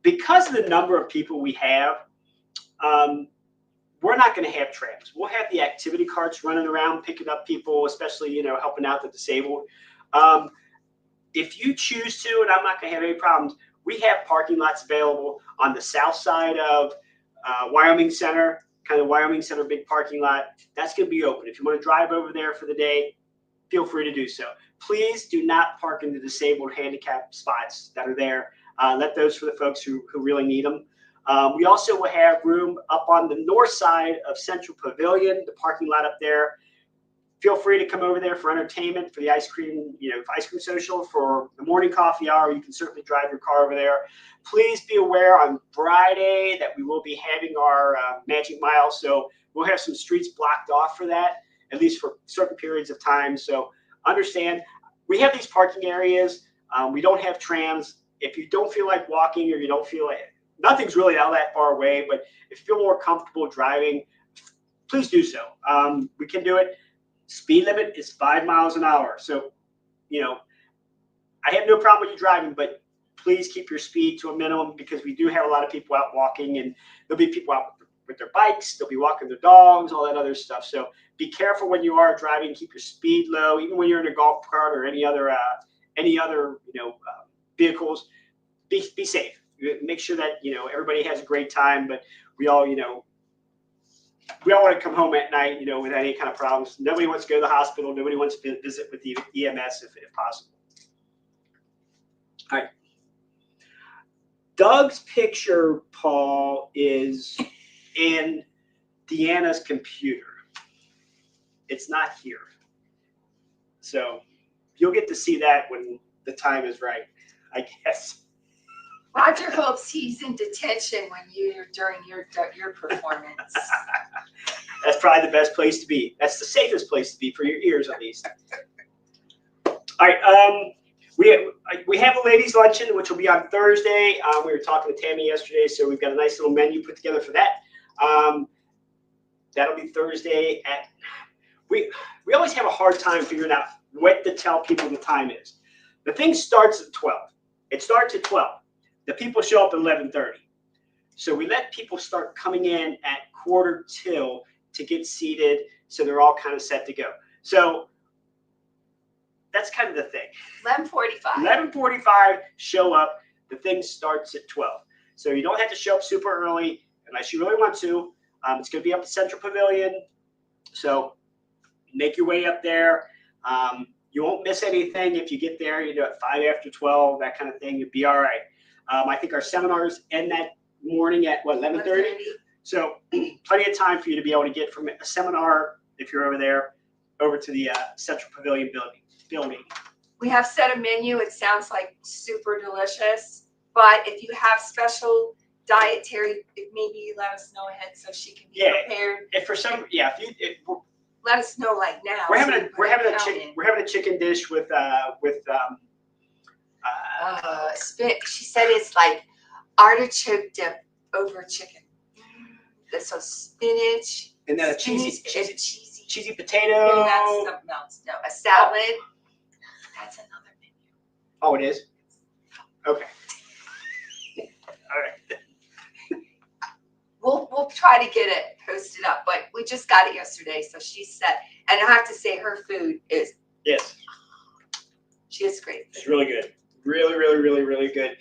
Because of the number of people we have, we're not going to have trams. We'll have the activity carts running around picking up people, especially helping out the disabled. If you choose to, and I'm not going to have any problems, we have parking lots available on the south side of Wyoming Center, kind of Wyoming Center big parking lot. That's going to be open. If you want to drive over there for the day, feel free to do so. Please do not park in the disabled handicap spots that are there. Let those for the folks who really need them. We also will have room up on the north side of Central Pavilion, the parking lot up there. Feel free to come over there for entertainment, for the ice cream social, for the morning coffee hour. You can certainly drive your car over there. Please be aware on Friday that we will be having our Magic Mile. So we'll have some streets blocked off for that, at least for certain periods of time. So understand, we have these parking areas. We don't have trams. If you don't feel like walking or you don't feel like nothing's really all that far away, but if you feel more comfortable driving, please do so. We can do it. Speed limit is 5 miles an hour. So, I have no problem with you driving, but please keep your speed to a minimum because we do have a lot of people out walking, and there'll be people out with their bikes, they'll be walking their dogs, all that other stuff. So be careful when you are driving. Keep your speed low, even when you're in a golf cart or any other vehicles. Be safe. Make sure that everybody has a great time, but we all want to come home at night, without any kind of problems. Nobody wants to go to the hospital. Nobody wants to visit with the EMS if possible. All right. Doug's picture, Paul, is in Deanna's computer. It's not here. So you'll get to see that when the time is right, I guess. Roger hopes he's in detention during your performance. That's probably the best place to be. That's the safest place to be for your ears, at least. All right. We have a ladies' luncheon, which will be on Thursday. We were talking to Tammy yesterday, so we've got a nice little menu put together for that. That'll be Thursday at. We always have a hard time figuring out what to tell people the time is. The thing starts at 12. It starts at 12. The people show up at 11:30. So we let people start coming in at 11:45 to get seated, so they're all kind of set to go. So that's kind of the thing. 11:45. 11:45, show up. The thing starts at 12. So you don't have to show up super early unless you really want to. It's going to be up at Central Pavilion. So make your way up there. You won't miss anything if you get there, at 5 after 12, that kind of thing. You'll be all right. I think our seminars end that morning at, 11:30? So plenty of time for you to be able to get from a seminar, if you're over there, over to the Central Pavilion building. We have set a menu. It sounds like super delicious. But if you have special dietary, maybe you let us know ahead so she can be prepared. If for some, let us know like now. We're having a chicken dish with she said it's like artichoke dip over chicken. So spinach. And then a cheesy potato. No, that's something else. No, a salad. That's another menu. Oh, it is? Okay. All right. We'll try to get it posted up, but we just got it yesterday, so she's set. And I have to say, her food is she is great. It's really good. Really, really, really, really good.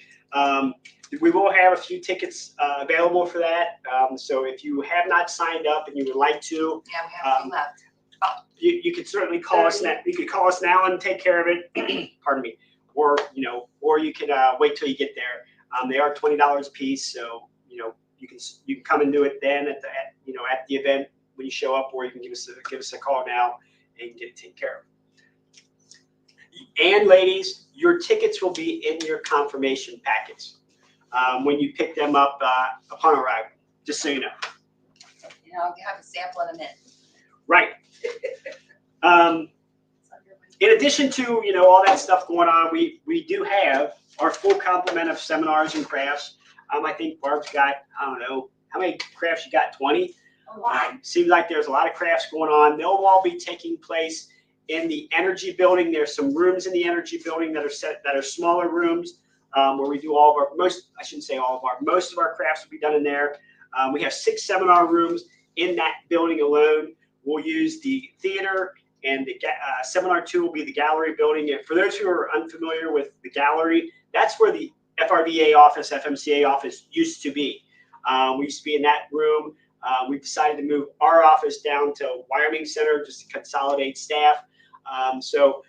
We will have a few tickets available for that. So if you have not signed up and you would like to, we have a few left. You could certainly call us now. You could call us now and take care of it. Pardon me. Or you can wait till you get there. They are $20 a piece, so you can come and do it then at the event when you show up, or you can give us a call now and get it taken care of. And ladies, your tickets will be in your confirmation packets when you pick them up upon arrival. Just so you know. I'll have a sample in a minute. Right. In addition to all that stuff going on, we do have our full complement of seminars and crafts. I think Barb's got, I don't know, how many crafts you got? 20? A lot. Seems like there's a lot of crafts going on. They'll all be taking place in the energy building. There's some rooms in the energy building that are smaller rooms where we do all of our most of our crafts will be done in there. We have 6 seminar rooms in that building alone. We'll use the theater, and the seminar 2 will be the gallery building. And for those who are unfamiliar with the gallery, that's where the FRVA office, FMCA office used to be. We used to be in that room. We decided to move our office down to Wyoming Center just to consolidate staff. So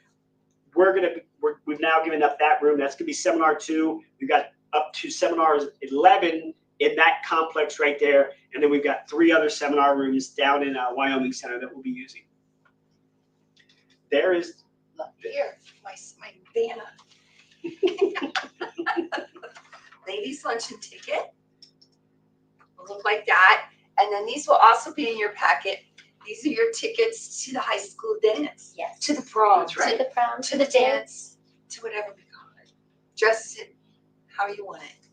we've now given up that room. That's gonna be seminar 2. We've got up to seminars 11 in that complex right there, and then we've got 3 other seminar rooms down in Wyoming Center that we'll be using. There is. Look here, my banner. Ladies luncheon ticket will look like that, and then these will also be in your packet. These are your tickets to the high school dance. Yes. To the prom. That's right. To the prom, To the dance. To whatever we call it. Dress it how you want it.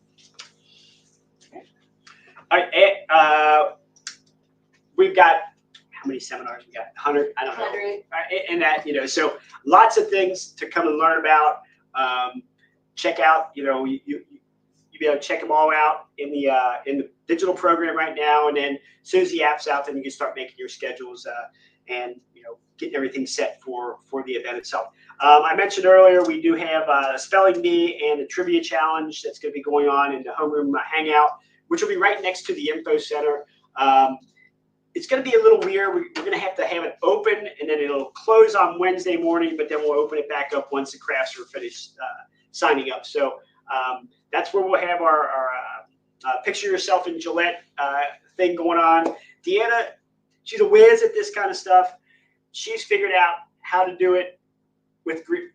All right. We've got how many seminars? We got 100. I don't know. 100. And that so lots of things to come and learn about. check out, you'll be able to check them all out in the digital program right now. And then as soon as the app's out, then you can start making your schedules and getting everything set for the event itself. I mentioned earlier we do have a spelling bee and a trivia challenge that's going to be going on in the homeroom hangout, which will be right next to the info center. It's going to be a little weird. We're going to have it open, and then it'll close on Wednesday morning, but then we'll open it back up once the crafts are finished signing up. So that's where we'll have our picture yourself in Gillette thing going on. Deanna, she's a whiz at this kind of stuff. She's figured out how to do it with green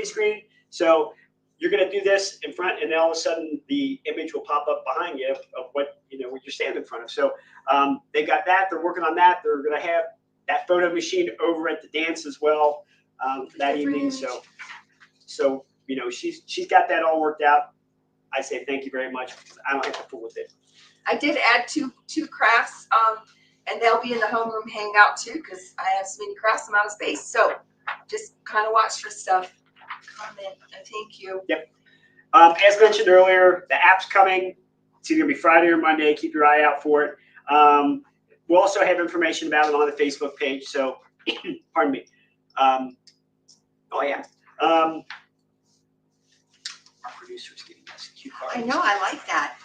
screen. So you're going to do this in front, and then all of a sudden the image will pop up behind you of what what you're standing in front of. So they've got that. They're working on that. They're going to have that photo machine over at the dance as well that evening. So she's got that all worked out. I say thank you very much because I don't have to fool with it. I did add two crafts, and they'll be in the homeroom hangout too because I have so many crafts, I'm out of space. So just kind of watch for stuff. Comment and thank you. Yep. As mentioned earlier, the app's coming. It's either going to be Friday or Monday. Keep your eye out for it. We'll also have information about it on the Facebook page. So, pardon me. Oh, yeah. Our producer's getting us cue cards. I know, I like that.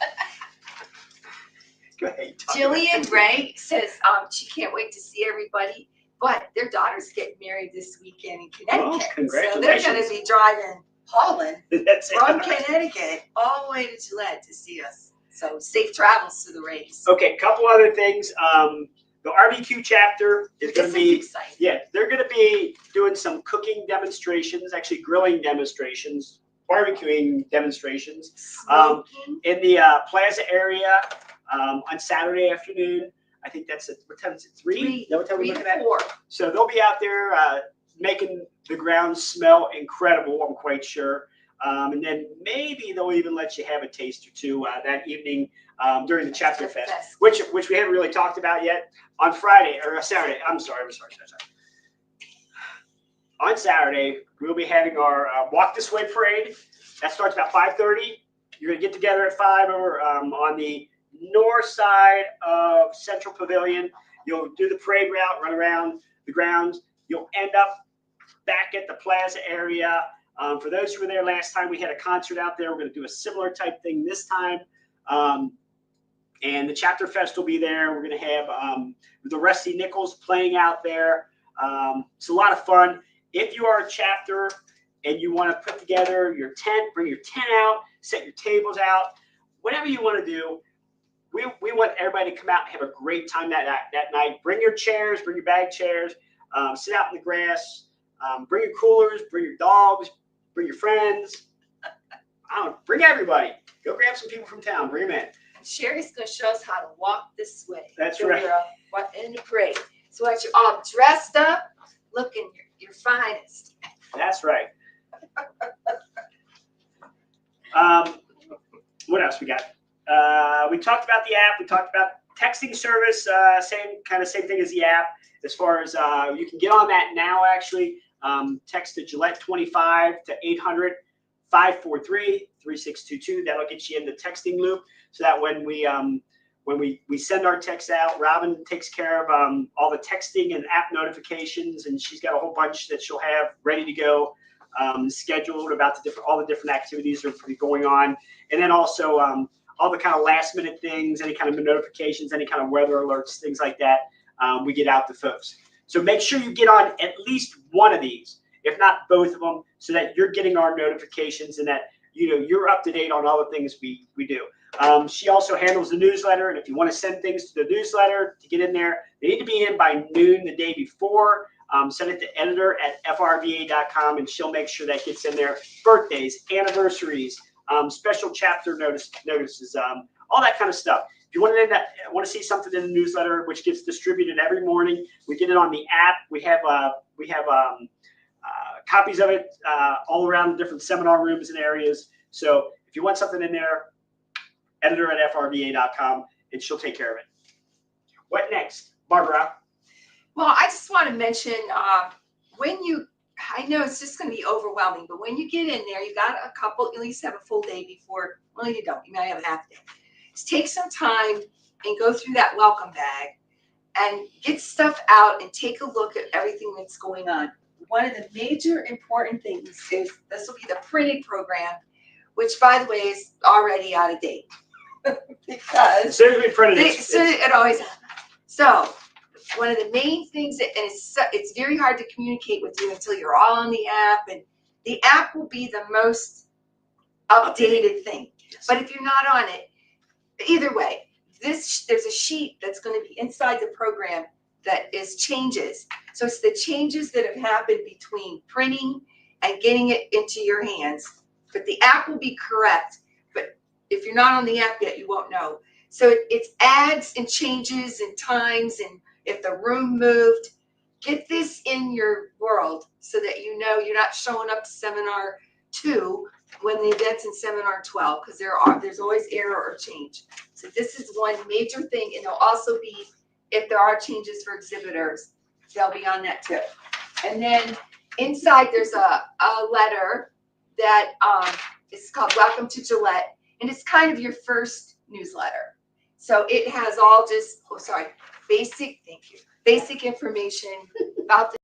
Go ahead. Jillian Ray says she can't wait to see everybody, but their daughter's getting married this weekend in Connecticut. Oh, congratulations. So they're going to be driving Holland That's it. from Connecticut all the way to Gillette to see us. So safe travels to the race. Okay, couple other things. The RVQ chapter is going to be exciting. Yeah, they're going to be doing some cooking demonstrations, actually grilling demonstrations, barbecuing demonstrations in the plaza area on Saturday afternoon. I think that's what time is it? 3? Is that what time we're looking at? 4. So they'll be out there making the ground smell incredible, I'm quite sure. And then maybe they'll even let you have a taste or two that evening during the Chapter Fest, which we haven't really talked about yet. On Friday or Saturday, I'm sorry. On Saturday, we'll be having our Walk This Way parade. That starts about 5:30. You're going to get together at 5 over on the north side of Central Pavilion. You'll do the parade route, run around the grounds. You'll end up back at the plaza area. For those who were there last time, we had a concert out there. We're going to do a similar type thing this time. And the Chapter Fest will be there. We're going to have the Rusty Nichols playing out there. It's a lot of fun. If you are a chapter and you want to put together your tent, bring your tent out, set your tables out, whatever you want to do, we want everybody to come out and have a great time that night. Bring your chairs, bring your bag chairs, sit out in the grass, bring your coolers, bring your dogs, bring your friends. Bring everybody. Go grab some people from town. Bring them in. Sherry's going to show us how to walk this way. That's right. In the parade. So as you're all dressed up, looking your finest. That's right. What else we got? We talked about the app. We talked about texting service. Same thing as the app. As far as you can get on that now, actually. Text to Gillette 25 to 800-543-3622. That'll get you in the texting loop, so that when we send our texts out, Robin takes care of all the texting and app notifications, and she's got a whole bunch that she'll have ready to go, scheduled about all the different activities that are going on, and then also all the kind of last minute things, any kind of notifications, any kind of weather alerts, things like that. We get out to folks. So make sure you get on at least one of these, if not both of them, so that you're getting our notifications and that you're up to date on all the things we do. She also handles the newsletter, and if you want to send things to the newsletter to get in there, they need to be in by noon the day before. Send it to editor@frva.com, and she'll make sure that gets in there. Birthdays, anniversaries, special chapter notices, all that kind of stuff. If you want to see something in the newsletter, which gets distributed every morning, we get it on the app. We have copies of it all around the different seminar rooms and areas. So if you want something in there, editor@frva.com, and she'll take care of it. What next, Barbara? Well, I just want to mention when you I know it's just going to be overwhelming, but when you get in there, you got a couple, at least have a full day before. Well, you don't. You might have a half day. Just take some time and go through that welcome bag and get stuff out and take a look at everything that's going on. One of the major important things is this will be the printed program, which, by the way, is already out of date because As soon as we printed it, it always happens. So one of the main things that, and it's very hard to communicate with you until you're all on the app, and the app will be the most updated thing. yes. But if you're not on it, either way, there's a sheet that's going to be inside the program that is changes. So it's the changes that have happened between printing and getting it into your hands. But the app will be correct. But if you're not on the app yet, you won't know. So it's ads and changes and times and if the room moved. Get this in your world so that you know you're not showing up to seminar 2 when the event's in seminar 12, because there's always error or change. So this is one major thing, and there'll also be, if there are changes for exhibitors, they'll be on that too. And then inside there's a letter that is called Welcome to Gillette, and it's kind of your first newsletter. So it has all just, basic information about the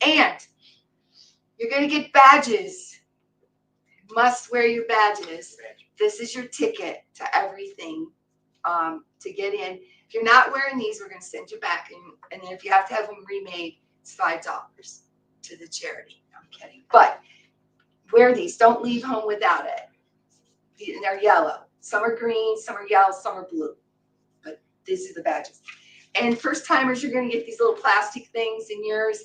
and you're going to get badges. You must wear your badges. This is your ticket to everything to get in. If you're not wearing these, we're going to send you back. And then if you have to have them remade, it's $5 to the charity. I'm kidding. But wear these. Don't leave home without it. And they're yellow. Some are green, some are yellow, some are blue. But these are the badges. And first timers, you're going to get these little plastic things in yours.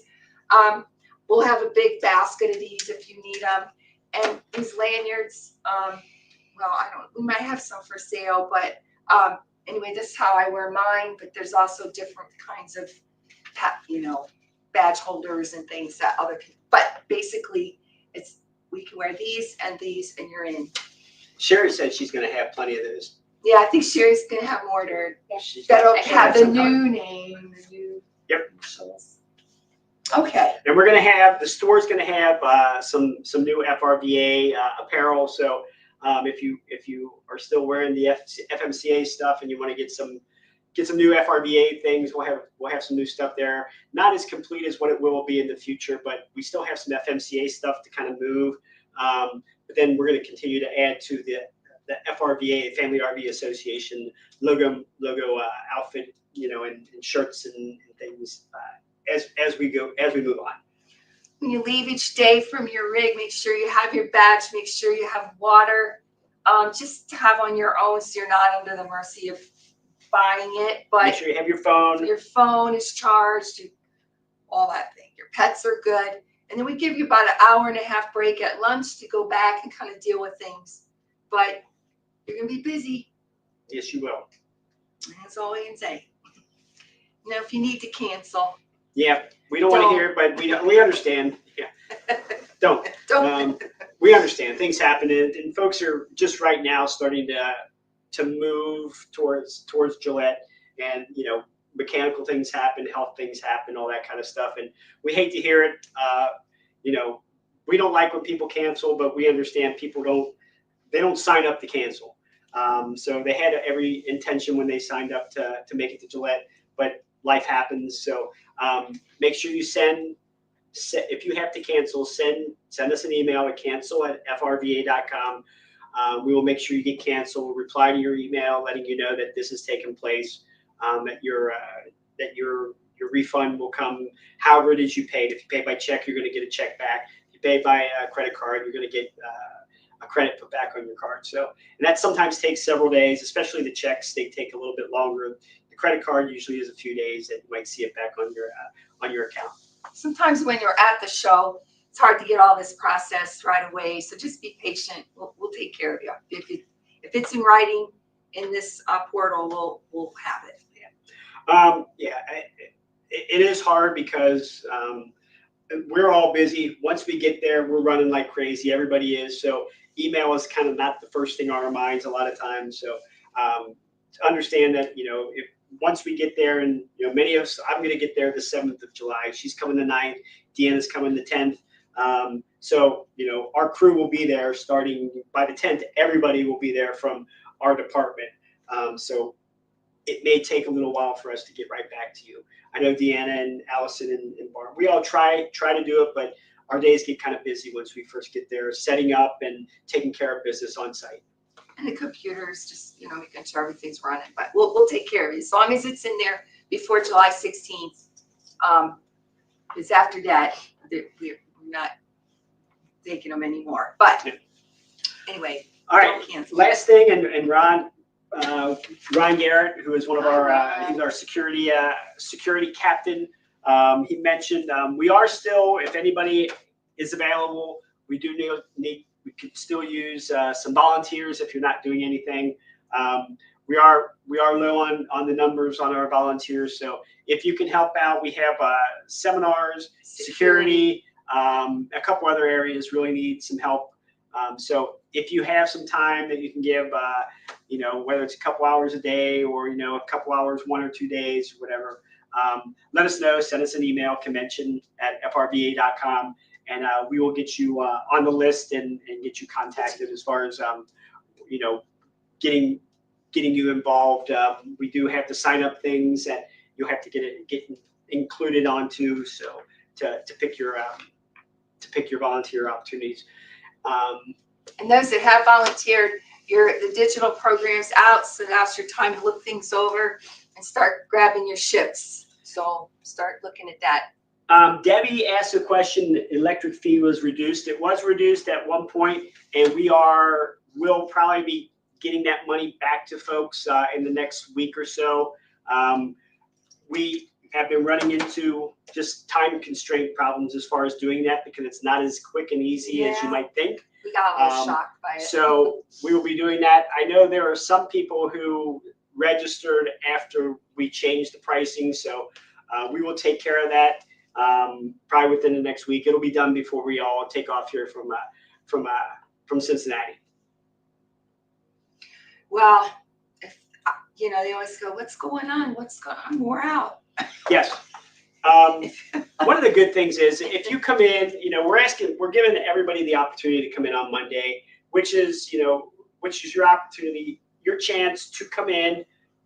We'll have a big basket of these if you need them. And these lanyards, we might have some for sale, but anyway, this is how I wear mine, but there's also different kinds of, badge holders and things that other people, but basically we can wear these and you're in. Sherry said she's going to have plenty of those. Yeah, I think Sherry's going to have them ordered. She's That'll gonna have the some new name, the new Yep. initials. Okay. And we're going to have, the store's going to have some new FRVA apparel. So if you are still wearing the FMCA stuff and you want to get some new FRVA things, we'll have some new stuff there. Not as complete as what it will be in the future, but we still have some FMCA stuff to kind of move. But then we're going to continue to add to the FRVA, Family RV Association logo outfit, and shirts and things as we move on. When you leave each day from your rig, make sure you have your badge, make sure you have water, just to have on your own so you're not under the mercy of buying it. But make sure you have your phone. Your phone is charged, all that thing. Your pets are good. And then we give you about an hour and a half break at lunch to go back and kind of deal with things. But you're going to be busy. Yes, you will. That's all we can say. Now, if you need to cancel. Yeah, we don't want to hear it, but we understand. Yeah, don't. We understand things happen, and folks are just right now starting to move towards Gillette, and mechanical things happen, health things happen, all that kind of stuff, and we hate to hear it. We don't like when people cancel, but we understand people don't sign up to cancel. So they had every intention when they signed up to make it to Gillette, but life happens. So make sure you if you have to cancel, send us an email at cancel@frva.com. We will make sure you get canceled. We'll reply to your email letting you know that this has taken place, that your refund will come however it is you paid. If you pay by check, you're going to get a check back. If you pay by a credit card, you're going to get a credit put back on your card. So, and that sometimes takes several days, especially the checks. They take a little bit longer. The credit card usually is a few days that you might see it back on your account. Sometimes when you're at the show, it's hard to get all this processed right away. So just be patient. We'll take care of you. If it's in writing in this portal, we'll have it. Yeah. it is hard because we're all busy. Once we get there, we're running like crazy. Everybody is. So email is kind of not the first thing on our minds a lot of times. So understand that, if once we get there, and many of us, I'm going to get there the 7th of July. She's coming the 9th. Deanna's coming the 10th. So our crew will be there starting by the 10th. Everybody will be there from our department. So it may take a little while for us to get right back to you. I know Deanna and Allison and Barb, we all try to do it, but our days get kind of busy once we first get there, setting up and taking care of business on site. And the computers, just making sure everything's running. But we'll take care of it as long as it's in there before July 16th. Because after that, we're not taking them anymore. But anyway, all right. Last thing, and Ron Garrett, who is one of our he's our security captain. He mentioned we are still, if anybody is available, we do need we could still use some volunteers if you're not doing anything. We are low on the numbers on our volunteers, so if you can help out, we have seminars, security, a couple other areas really need some help. So if you have some time that you can give, whether it's a couple hours a day or a couple hours 1 or 2 days, whatever, let us know. Send us an email, convention@frva.com, and we will get you on the list and get you contacted as far as getting you involved. We do have to sign up things that you'll have to get included onto, so to pick your volunteer opportunities. And those that have volunteered, the digital program's out, so now's your time to look things over and start grabbing your shifts. So start looking at that. Debbie asked a question. Electric fee was reduced. It was reduced at one point, and we'll probably be getting that money back to folks in the next week or so. We have been running into just time constraint problems as far as doing that, because it's not as quick and easy as you might think. We got a little shocked by it. So we will be doing that. I know there are some people who registered after we changed the pricing, so we will take care of that probably within the next week. It'll be done before we all take off here from Cincinnati. Well, they always go, "What's going on? What's going on? We're out." Yes. One of the good things is if you come in, we're giving everybody the opportunity to come in on Monday, which is your opportunity, your chance to come in,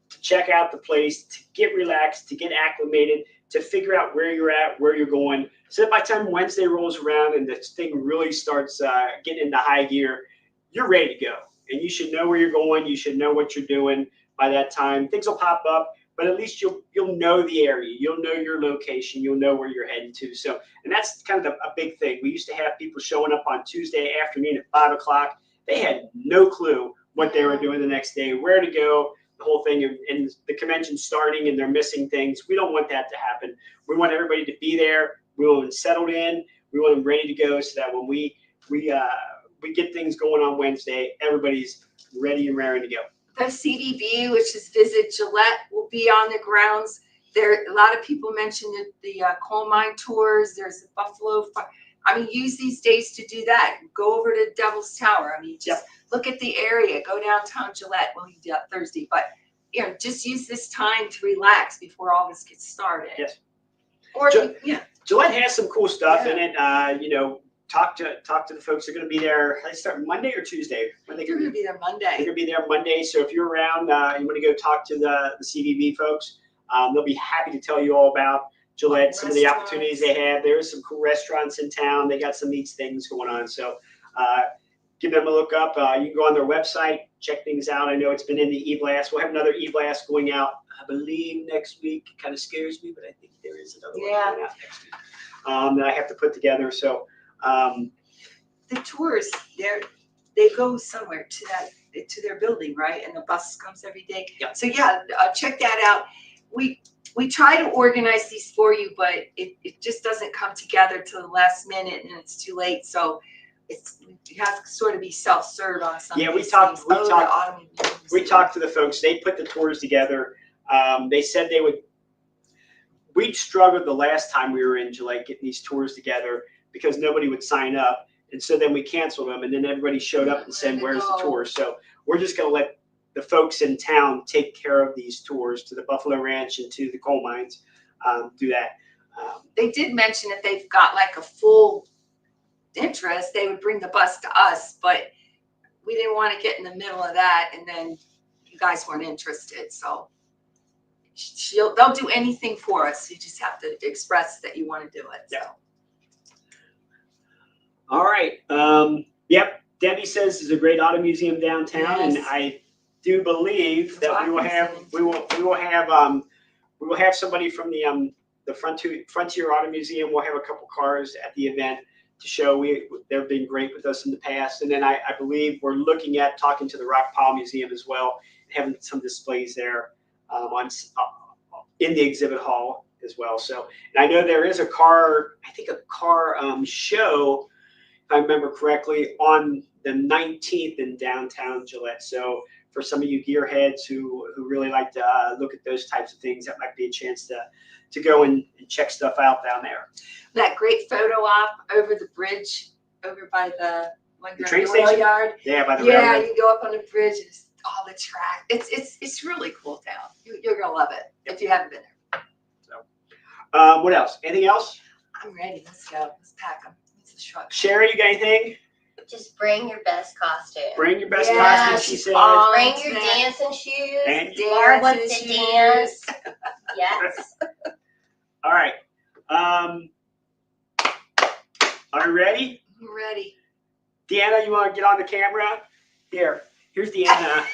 to check out the place, to get relaxed, to get acclimated, to figure out where you're at, where you're going. So by the time Wednesday rolls around and this thing really starts getting into high gear, you're ready to go. And you should know where you're going. You should know what you're doing by that time. Things will pop up, but at least you'll know the area. You'll know your location. You'll know where you're heading to. So, and that's kind of a big thing. We used to have people showing up on Tuesday afternoon at 5 o'clock. They had no clue what they were doing the next day, where to go, the whole thing, and the convention starting, and they're missing things. We don't want that to happen. We want everybody to be there. We want them settled in. We want them ready to go, so that when we get things going on Wednesday, everybody's ready and raring to go. The CDB, which is Visit Gillette, will be on the grounds. There, a lot of people mentioned the coal mine tours. There's the Buffalo. Use these days to do that. Go over to Devil's Tower. Just look at the area. Go downtown Gillette. Well, you do that Thursday, but just use this time to relax before all this gets started. Yes. Or Gillette has some cool stuff in it. Talk to the folks who are going to be there. They start Monday or Tuesday? They're going to be there Monday. They're going to be there Monday. So if you're around, you want to go talk to the CVB folks. They'll be happy to tell you all about Gillette, some of the opportunities they have. There's some cool restaurants in town. They got some neat things going on. So give them a look up. You can go on their website, check things out. I know it's been in the e-blast. We'll have another e-blast going out, I believe, next week. It kind of scares me, but I think there is another one going out next week that I have to put together. So the tours, they go somewhere to their building, right? And the bus comes every day. Yep. So check that out. We try to organize these for you, but it just doesn't come together till the last minute, and it's too late. So you have to sort of be self-serve on some. Yeah, we talked to the folks. They put the tours together. They said they would. we struggled the last time we were in Gillette getting these tours together because nobody would sign up. And so then we canceled them, and then everybody showed up and said, where's the tour? So we're just going to let the folks in town take care of these tours to the Buffalo Ranch and to the coal mines, do that. They did mention if they've got like a full interest, they would bring the bus to us, but we didn't want to get in the middle of that, and then you guys weren't interested. So they'll do anything for us. You just have to express that you want to do it. Yeah. All right. Yep. Debbie says there's a great auto museum downtown, Yes. and I do believe that we will have somebody from the Frontier Auto Museum. We'll have a couple cars at the event to show. They've been great with us in the past, and then I believe we're looking at talking to the Rock Pile Museum as well, having some displays there in the exhibit hall as well. So, and I know there is a car show, if I remember correctly, on the 19th in downtown Gillette. So for some of you gearheads who really like to look at those types of things, that might be a chance to go and check stuff out down there. That great photo op over the bridge, over by the train rail station? yard. Yeah, by the Yeah, railroad. you go up on the bridge and it's all the track. It's really cool down. You're gonna love it if you haven't been there. So, what else? Anything else? I'm ready. Let's go. Let's pack them. It's a truck. Sherry, you got anything? Just bring your best costume. Bring your best Yeah, costume, she she's said. on Bring to your that. dancing shoes. And Laura wants Dancing to shoes. dance. Yes. all right. Are you ready? I'm ready. Deanna, you want to get on the camera? Here's Deanna.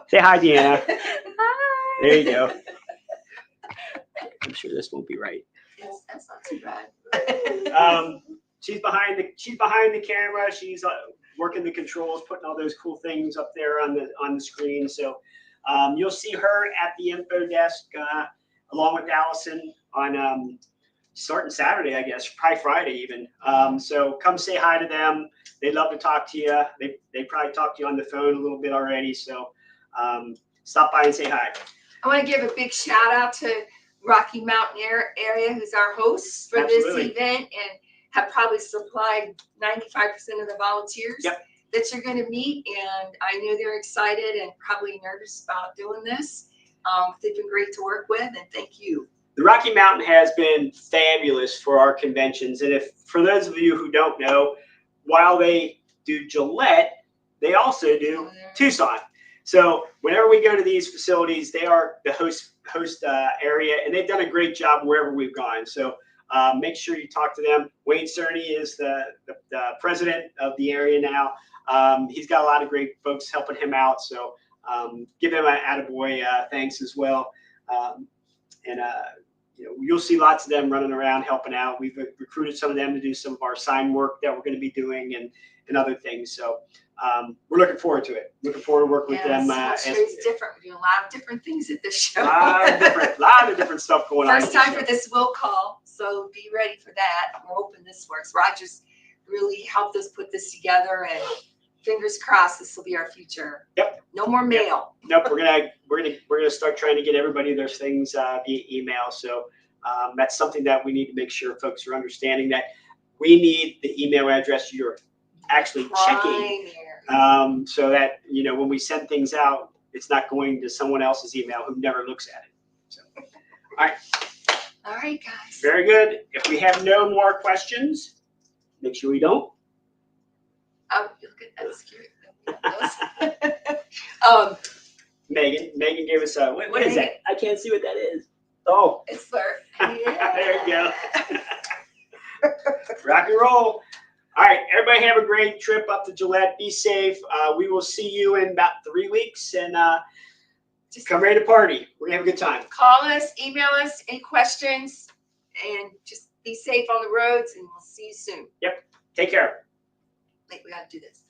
Say hi, Deanna. Hi. There you go. I'm sure this won't be right. Yes, that's not too bad. She's behind the camera. She's working the controls, putting all those cool things up there on the screen. So you'll see her at the info desk along with Allison on starting Saturday, I guess, probably Friday even. So come say hi to them. They'd love to talk to you. They probably talked to you on the phone a little bit already. So stop by and say hi. I want to give a big shout out to Rocky Mountain area, who's our host for Absolutely. this event, and have probably supplied 95% of the volunteers Yep. that you're going to meet. And I know they're excited and probably nervous about doing this. They've been great to work with, and thank you. The Rocky Mountain has been fabulous for our conventions. And for those of you who don't know, while they do Gillette, they also do Tucson. So whenever we go to these facilities, they are the host area, and they've done a great job wherever we've gone. So make sure you talk to them. Wayne Cerny is the president of the area now. He's got a lot of great folks helping him out. So give him an attaboy thanks as well. You'll see lots of them running around helping out. We've recruited some of them to do some of our sign work that we're going to be doing and other things. So we're looking forward to it. Looking forward to working with them. It's different. We're doing a lot of different things at this show. A lot of different stuff going on. First time for this will call, so be ready for that. We're hoping this works. Roger's really helped us put this together, and fingers crossed this will be our future. Yep. No more mail. Nope. We're gonna start trying to get everybody their things via email. So that's something that we need to make sure folks are understanding, that we need the email address you're actually checking, so that when we send things out, it's not going to someone else's email who never looks at it. So, All right, guys. very good. If we have no more questions, make sure we don't. Oh, you look at that scary. Megan gave us a, what is that? I can't see what that is. Oh, It's for there you go. Rock and roll. All right, everybody have a great trip up to Gillette. Be safe. We will see you in about 3 weeks, and Just come ready to party. We're gonna have a good time. call us, email us, any questions, and just be safe on the roads, and we'll see you soon. Take care. Wait, we gotta do this.